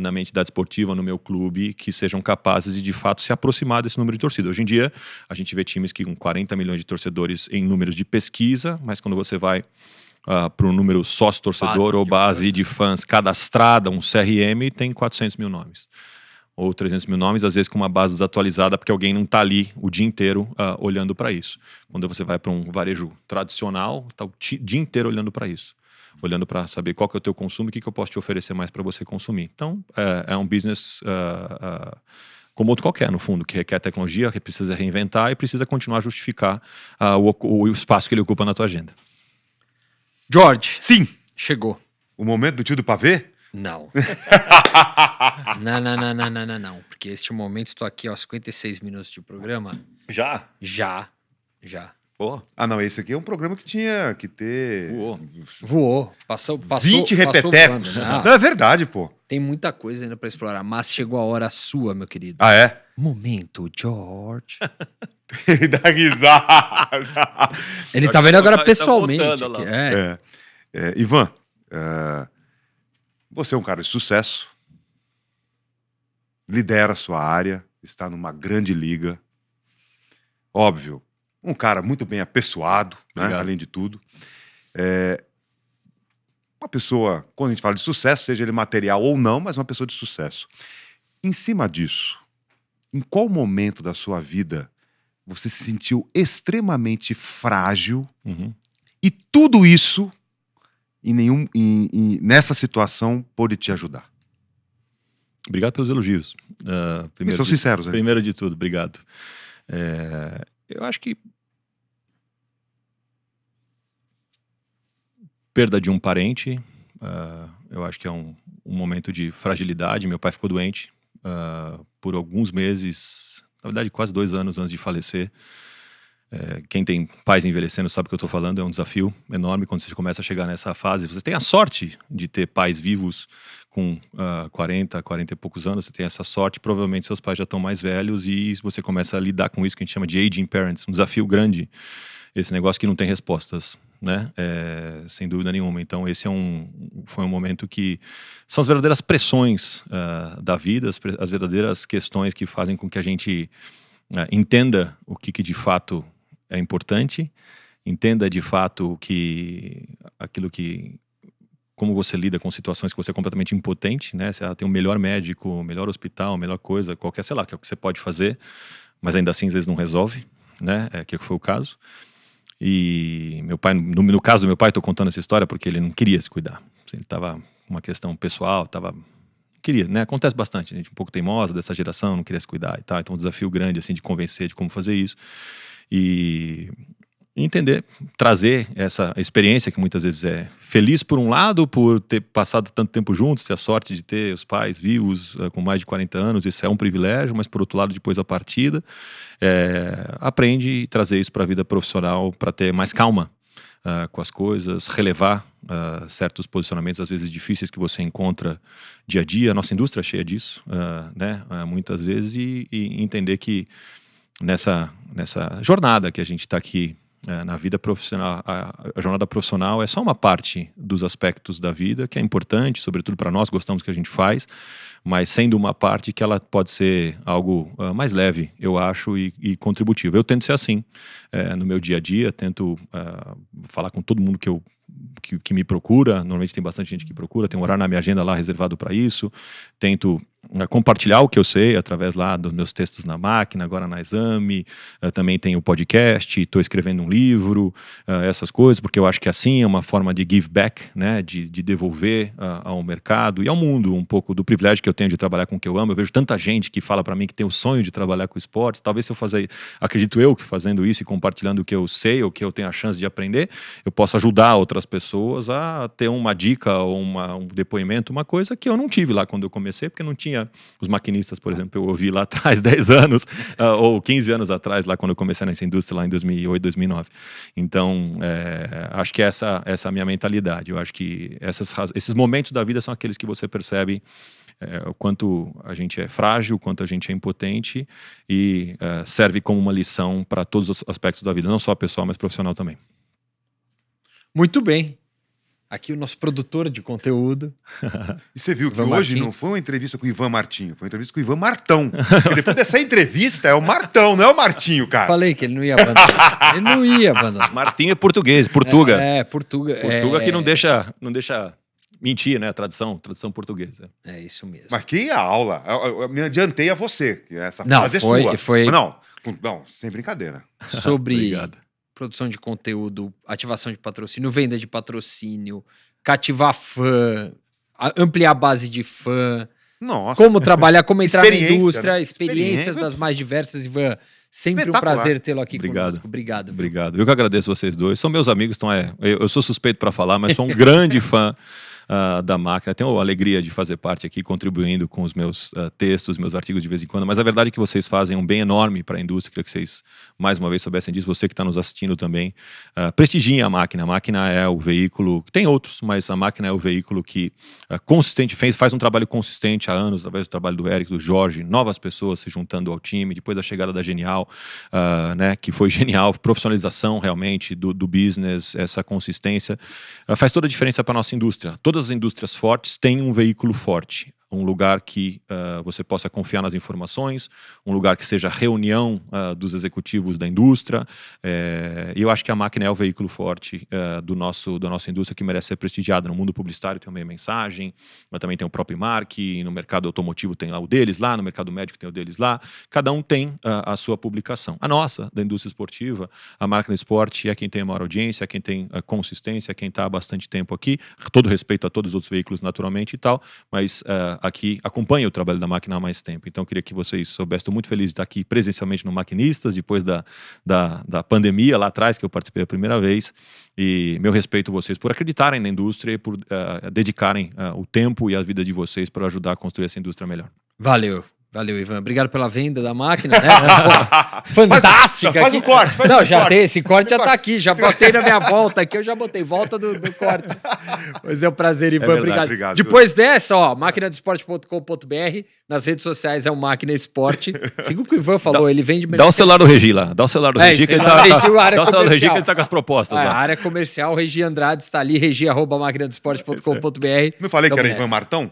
na minha entidade esportiva, no meu clube, que sejam capazes de fato se aproximar desse número de torcida. Hoje em dia, a gente vê times que com 40 milhões de torcedores em números de pesquisa, mas quando você vai para o número sócio-torcedor ou base de fãs cadastrada, um CRM, tem 400 mil nomes. Ou 300 mil nomes, às vezes com uma base desatualizada, porque alguém não está ali o dia inteiro olhando para isso. Quando você vai para um varejo tradicional, está o dia inteiro olhando para isso. Olhando para saber qual que é o teu consumo e o que eu posso te oferecer mais para você consumir. Então, é um business como outro qualquer, no fundo, que requer tecnologia, que precisa reinventar e precisa continuar a justificar o espaço que ele ocupa na tua agenda. George. Sim. Chegou. O momento do tio do pavê? Não. Não. Porque este momento, estou aqui, 56 minutos de programa. Já. Oh. Ah, não, esse aqui é um programa que tinha que ter... Voou. Passou 20 repetecos. Não, é verdade, pô. Tem muita coisa ainda para explorar, mas chegou a hora sua, meu querido. Ah, é? Momento, George. Ele dá risada. Ele tá vendo agora pessoalmente. Ivan, você é um cara de sucesso, lidera a sua área, está numa grande liga. Óbvio, um cara muito bem apessoado, né, além de tudo. Uma pessoa, quando a gente fala de sucesso, seja ele material ou não, mas uma pessoa de sucesso. Em cima disso, em qual momento da sua vida você se sentiu extremamente frágil e tudo isso nessa situação pôde te ajudar? Obrigado pelos elogios. São sinceros, né? Primeiro de tudo, obrigado. Eu acho que perda de um parente, eu acho que é um momento de fragilidade. Meu pai ficou doente por alguns meses, na verdade quase 2 anos antes de falecer. Quem tem pais envelhecendo sabe o que eu estou falando, é um desafio enorme quando você começa a chegar nessa fase. Você tem a sorte de ter pais vivos com 40 e poucos anos, você tem essa sorte, provavelmente seus pais já estão mais velhos e você começa a lidar com isso que a gente chama de aging parents, um desafio grande, esse negócio que não tem respostas, né? Sem dúvida nenhuma. Então esse foi um momento que são as verdadeiras pressões da vida, as verdadeiras questões que fazem com que a gente entenda o que de fato é importante, entenda de fato como você lida com situações que você é completamente impotente, né? Você tem o melhor médico, o melhor hospital, a melhor coisa, qualquer, sei lá, que é o que você pode fazer, mas ainda assim às vezes não resolve, né? Que foi o caso. E meu pai, no caso do meu pai, estou contando essa história porque ele não queria se cuidar. Ele estava com uma questão pessoal, queria, né? Acontece bastante, gente um pouco teimosa dessa geração, não queria se cuidar e tal. Então um desafio grande assim de convencer de como fazer isso e entender, trazer essa experiência que muitas vezes é feliz por um lado, por ter passado tanto tempo juntos, ter a sorte de ter os pais vivos com mais de 40 anos, isso é um privilégio, mas por outro lado, depois da partida, aprende e trazer isso para a vida profissional, para ter mais calma com as coisas, relevar certos posicionamentos, às vezes difíceis, que você encontra dia a dia. A nossa indústria é cheia disso, né? Muitas vezes, e entender que nessa jornada que a gente está aqui na vida profissional, a jornada profissional é só uma parte dos aspectos da vida que é importante, sobretudo para nós, gostamos do que a gente faz, mas sendo uma parte que ela pode ser algo mais leve, eu acho, e contributivo. Eu tento ser assim no meu dia a dia, tento falar com todo mundo que me procura. Normalmente tem bastante gente que procura, tem um horário na minha agenda lá reservado para isso. Tento compartilhar o que eu sei através lá dos meus textos na máquina, agora na Exame. Também tenho podcast, estou escrevendo um livro, essas coisas, porque eu acho que assim é uma forma de give back, né, de devolver ao mercado e ao mundo um pouco do privilégio que eu tenho de trabalhar com o que eu amo. Eu vejo tanta gente que fala para mim que tem o sonho de trabalhar com esporte. Talvez se eu acredito eu que fazendo isso e compartilhando o que eu sei, ou que eu tenho a chance de aprender, eu posso ajudar outras pessoas a ter uma dica ou um depoimento, uma coisa que eu não tive lá quando eu comecei, porque não tinha os maquinistas, por exemplo, eu ouvi lá atrás 10 anos ou 15 anos atrás, lá quando eu comecei nessa indústria, lá em 2008, 2009. Então, acho que essa é a minha mentalidade. Eu acho que esses momentos da vida são aqueles que você percebe o quanto a gente é frágil, o quanto a gente é impotente, e serve como uma lição para todos os aspectos da vida, não só pessoal, mas profissional também. Muito bem. Aqui o nosso produtor de conteúdo. E você viu que Ivan hoje Martim. não foi uma entrevista com o Ivan Martinho, foi uma entrevista com o Ivan Martão. Porque depois dessa entrevista é o Martão, não é o Martinho, cara. Falei que ele não ia abandonar. Ele não ia abandonar. Martinho é português, Portuga. Portuga. Portuga que não deixa mentir, né? Tradição portuguesa. É isso mesmo. Mas que aula. Eu me adiantei a você, que essa Não, frase foi- é sua. foi- Mas não, sem brincadeira. Sobre Obrigado. produção de conteúdo, ativação de patrocínio, venda de patrocínio, cativar fã, ampliar a base de fã, Nossa. como trabalhar, como entrar na Experiência, indústria, né? experiências Experiência. das mais diversas. Ivan, sempre um Espetacular. prazer tê-lo aqui Obrigado. conosco. Obrigado. viu? Obrigado. Eu que agradeço vocês dois. São meus amigos, então eu sou suspeito para falar, mas sou um grande fã da máquina. Tenho a alegria de fazer parte aqui, contribuindo com os meus textos, meus artigos de vez em quando, mas a verdade é que vocês fazem um bem enorme para a indústria. Queria que vocês, mais uma vez, soubessem disso. Você que está nos assistindo também, prestigiem a máquina. A máquina é o veículo, tem outros, mas a máquina é o veículo que faz um trabalho consistente há anos, através do trabalho do Eric, do Jorge, novas pessoas se juntando ao time, depois da chegada da Genial, né, que foi genial, profissionalização realmente do business, essa consistência, faz toda a diferença para a nossa indústria. Todas as indústrias fortes têm um veículo forte, um lugar que você possa confiar nas informações, um lugar que seja reunião dos executivos da indústria, e eu acho que a máquina é o veículo forte da nossa indústria, que merece ser prestigiada. No mundo publicitário tem a minha mensagem, mas também tem o próprio Mark, no mercado automotivo tem lá o deles lá, no mercado médico tem o deles lá, cada um tem a sua publicação. A nossa, da indústria esportiva, a Máquina Esporte, é quem tem a maior audiência, é quem tem consistência, é quem está há bastante tempo aqui, todo respeito a todos os outros veículos naturalmente e tal, mas aqui acompanha o trabalho da máquina há mais tempo. Então eu queria que vocês soubessem. Estou muito feliz de estar aqui presencialmente no Maquinistas, depois da pandemia lá atrás, que eu participei a primeira vez, e meu respeito a vocês por acreditarem na indústria e por dedicarem o tempo e a vida de vocês para ajudar a construir essa indústria melhor. Valeu, Ivan. Obrigado pela venda da máquina, né? Fantástica. Faz aqui. o corte. Não, já tem, esse corte já tá aqui, já botei na minha volta aqui, eu já botei volta do corte. Mas é um prazer, Ivan, verdade, obrigado. Depois dessa, ó, maquinadesporte.com.br, nas redes sociais é o Máquina Esporte. Siga o que o Ivan falou, ele vende... Dá o celular do Regi lá, dá o celular do Regi, isso que ele aí, tá... Regi, a área Dá o celular do Regi que comercial. ele tá com as propostas A lá. área comercial, Regi Andrade está ali, regi@maquinadesporte.com.br. Não falei que era Tamo Ivan nessa. Martão?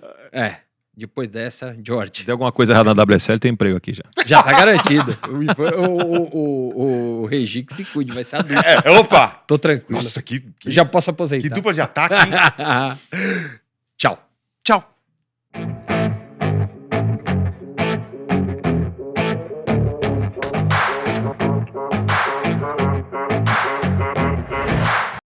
Depois dessa, George. Se der alguma coisa errada na WSL, tem emprego aqui já. Já tá garantido. O Regi que se cuide, vai ser adulto. Opa! Tô tranquilo. Nossa, que Já posso aposentar. dupla de ataque, hein? Tchau. Tchau.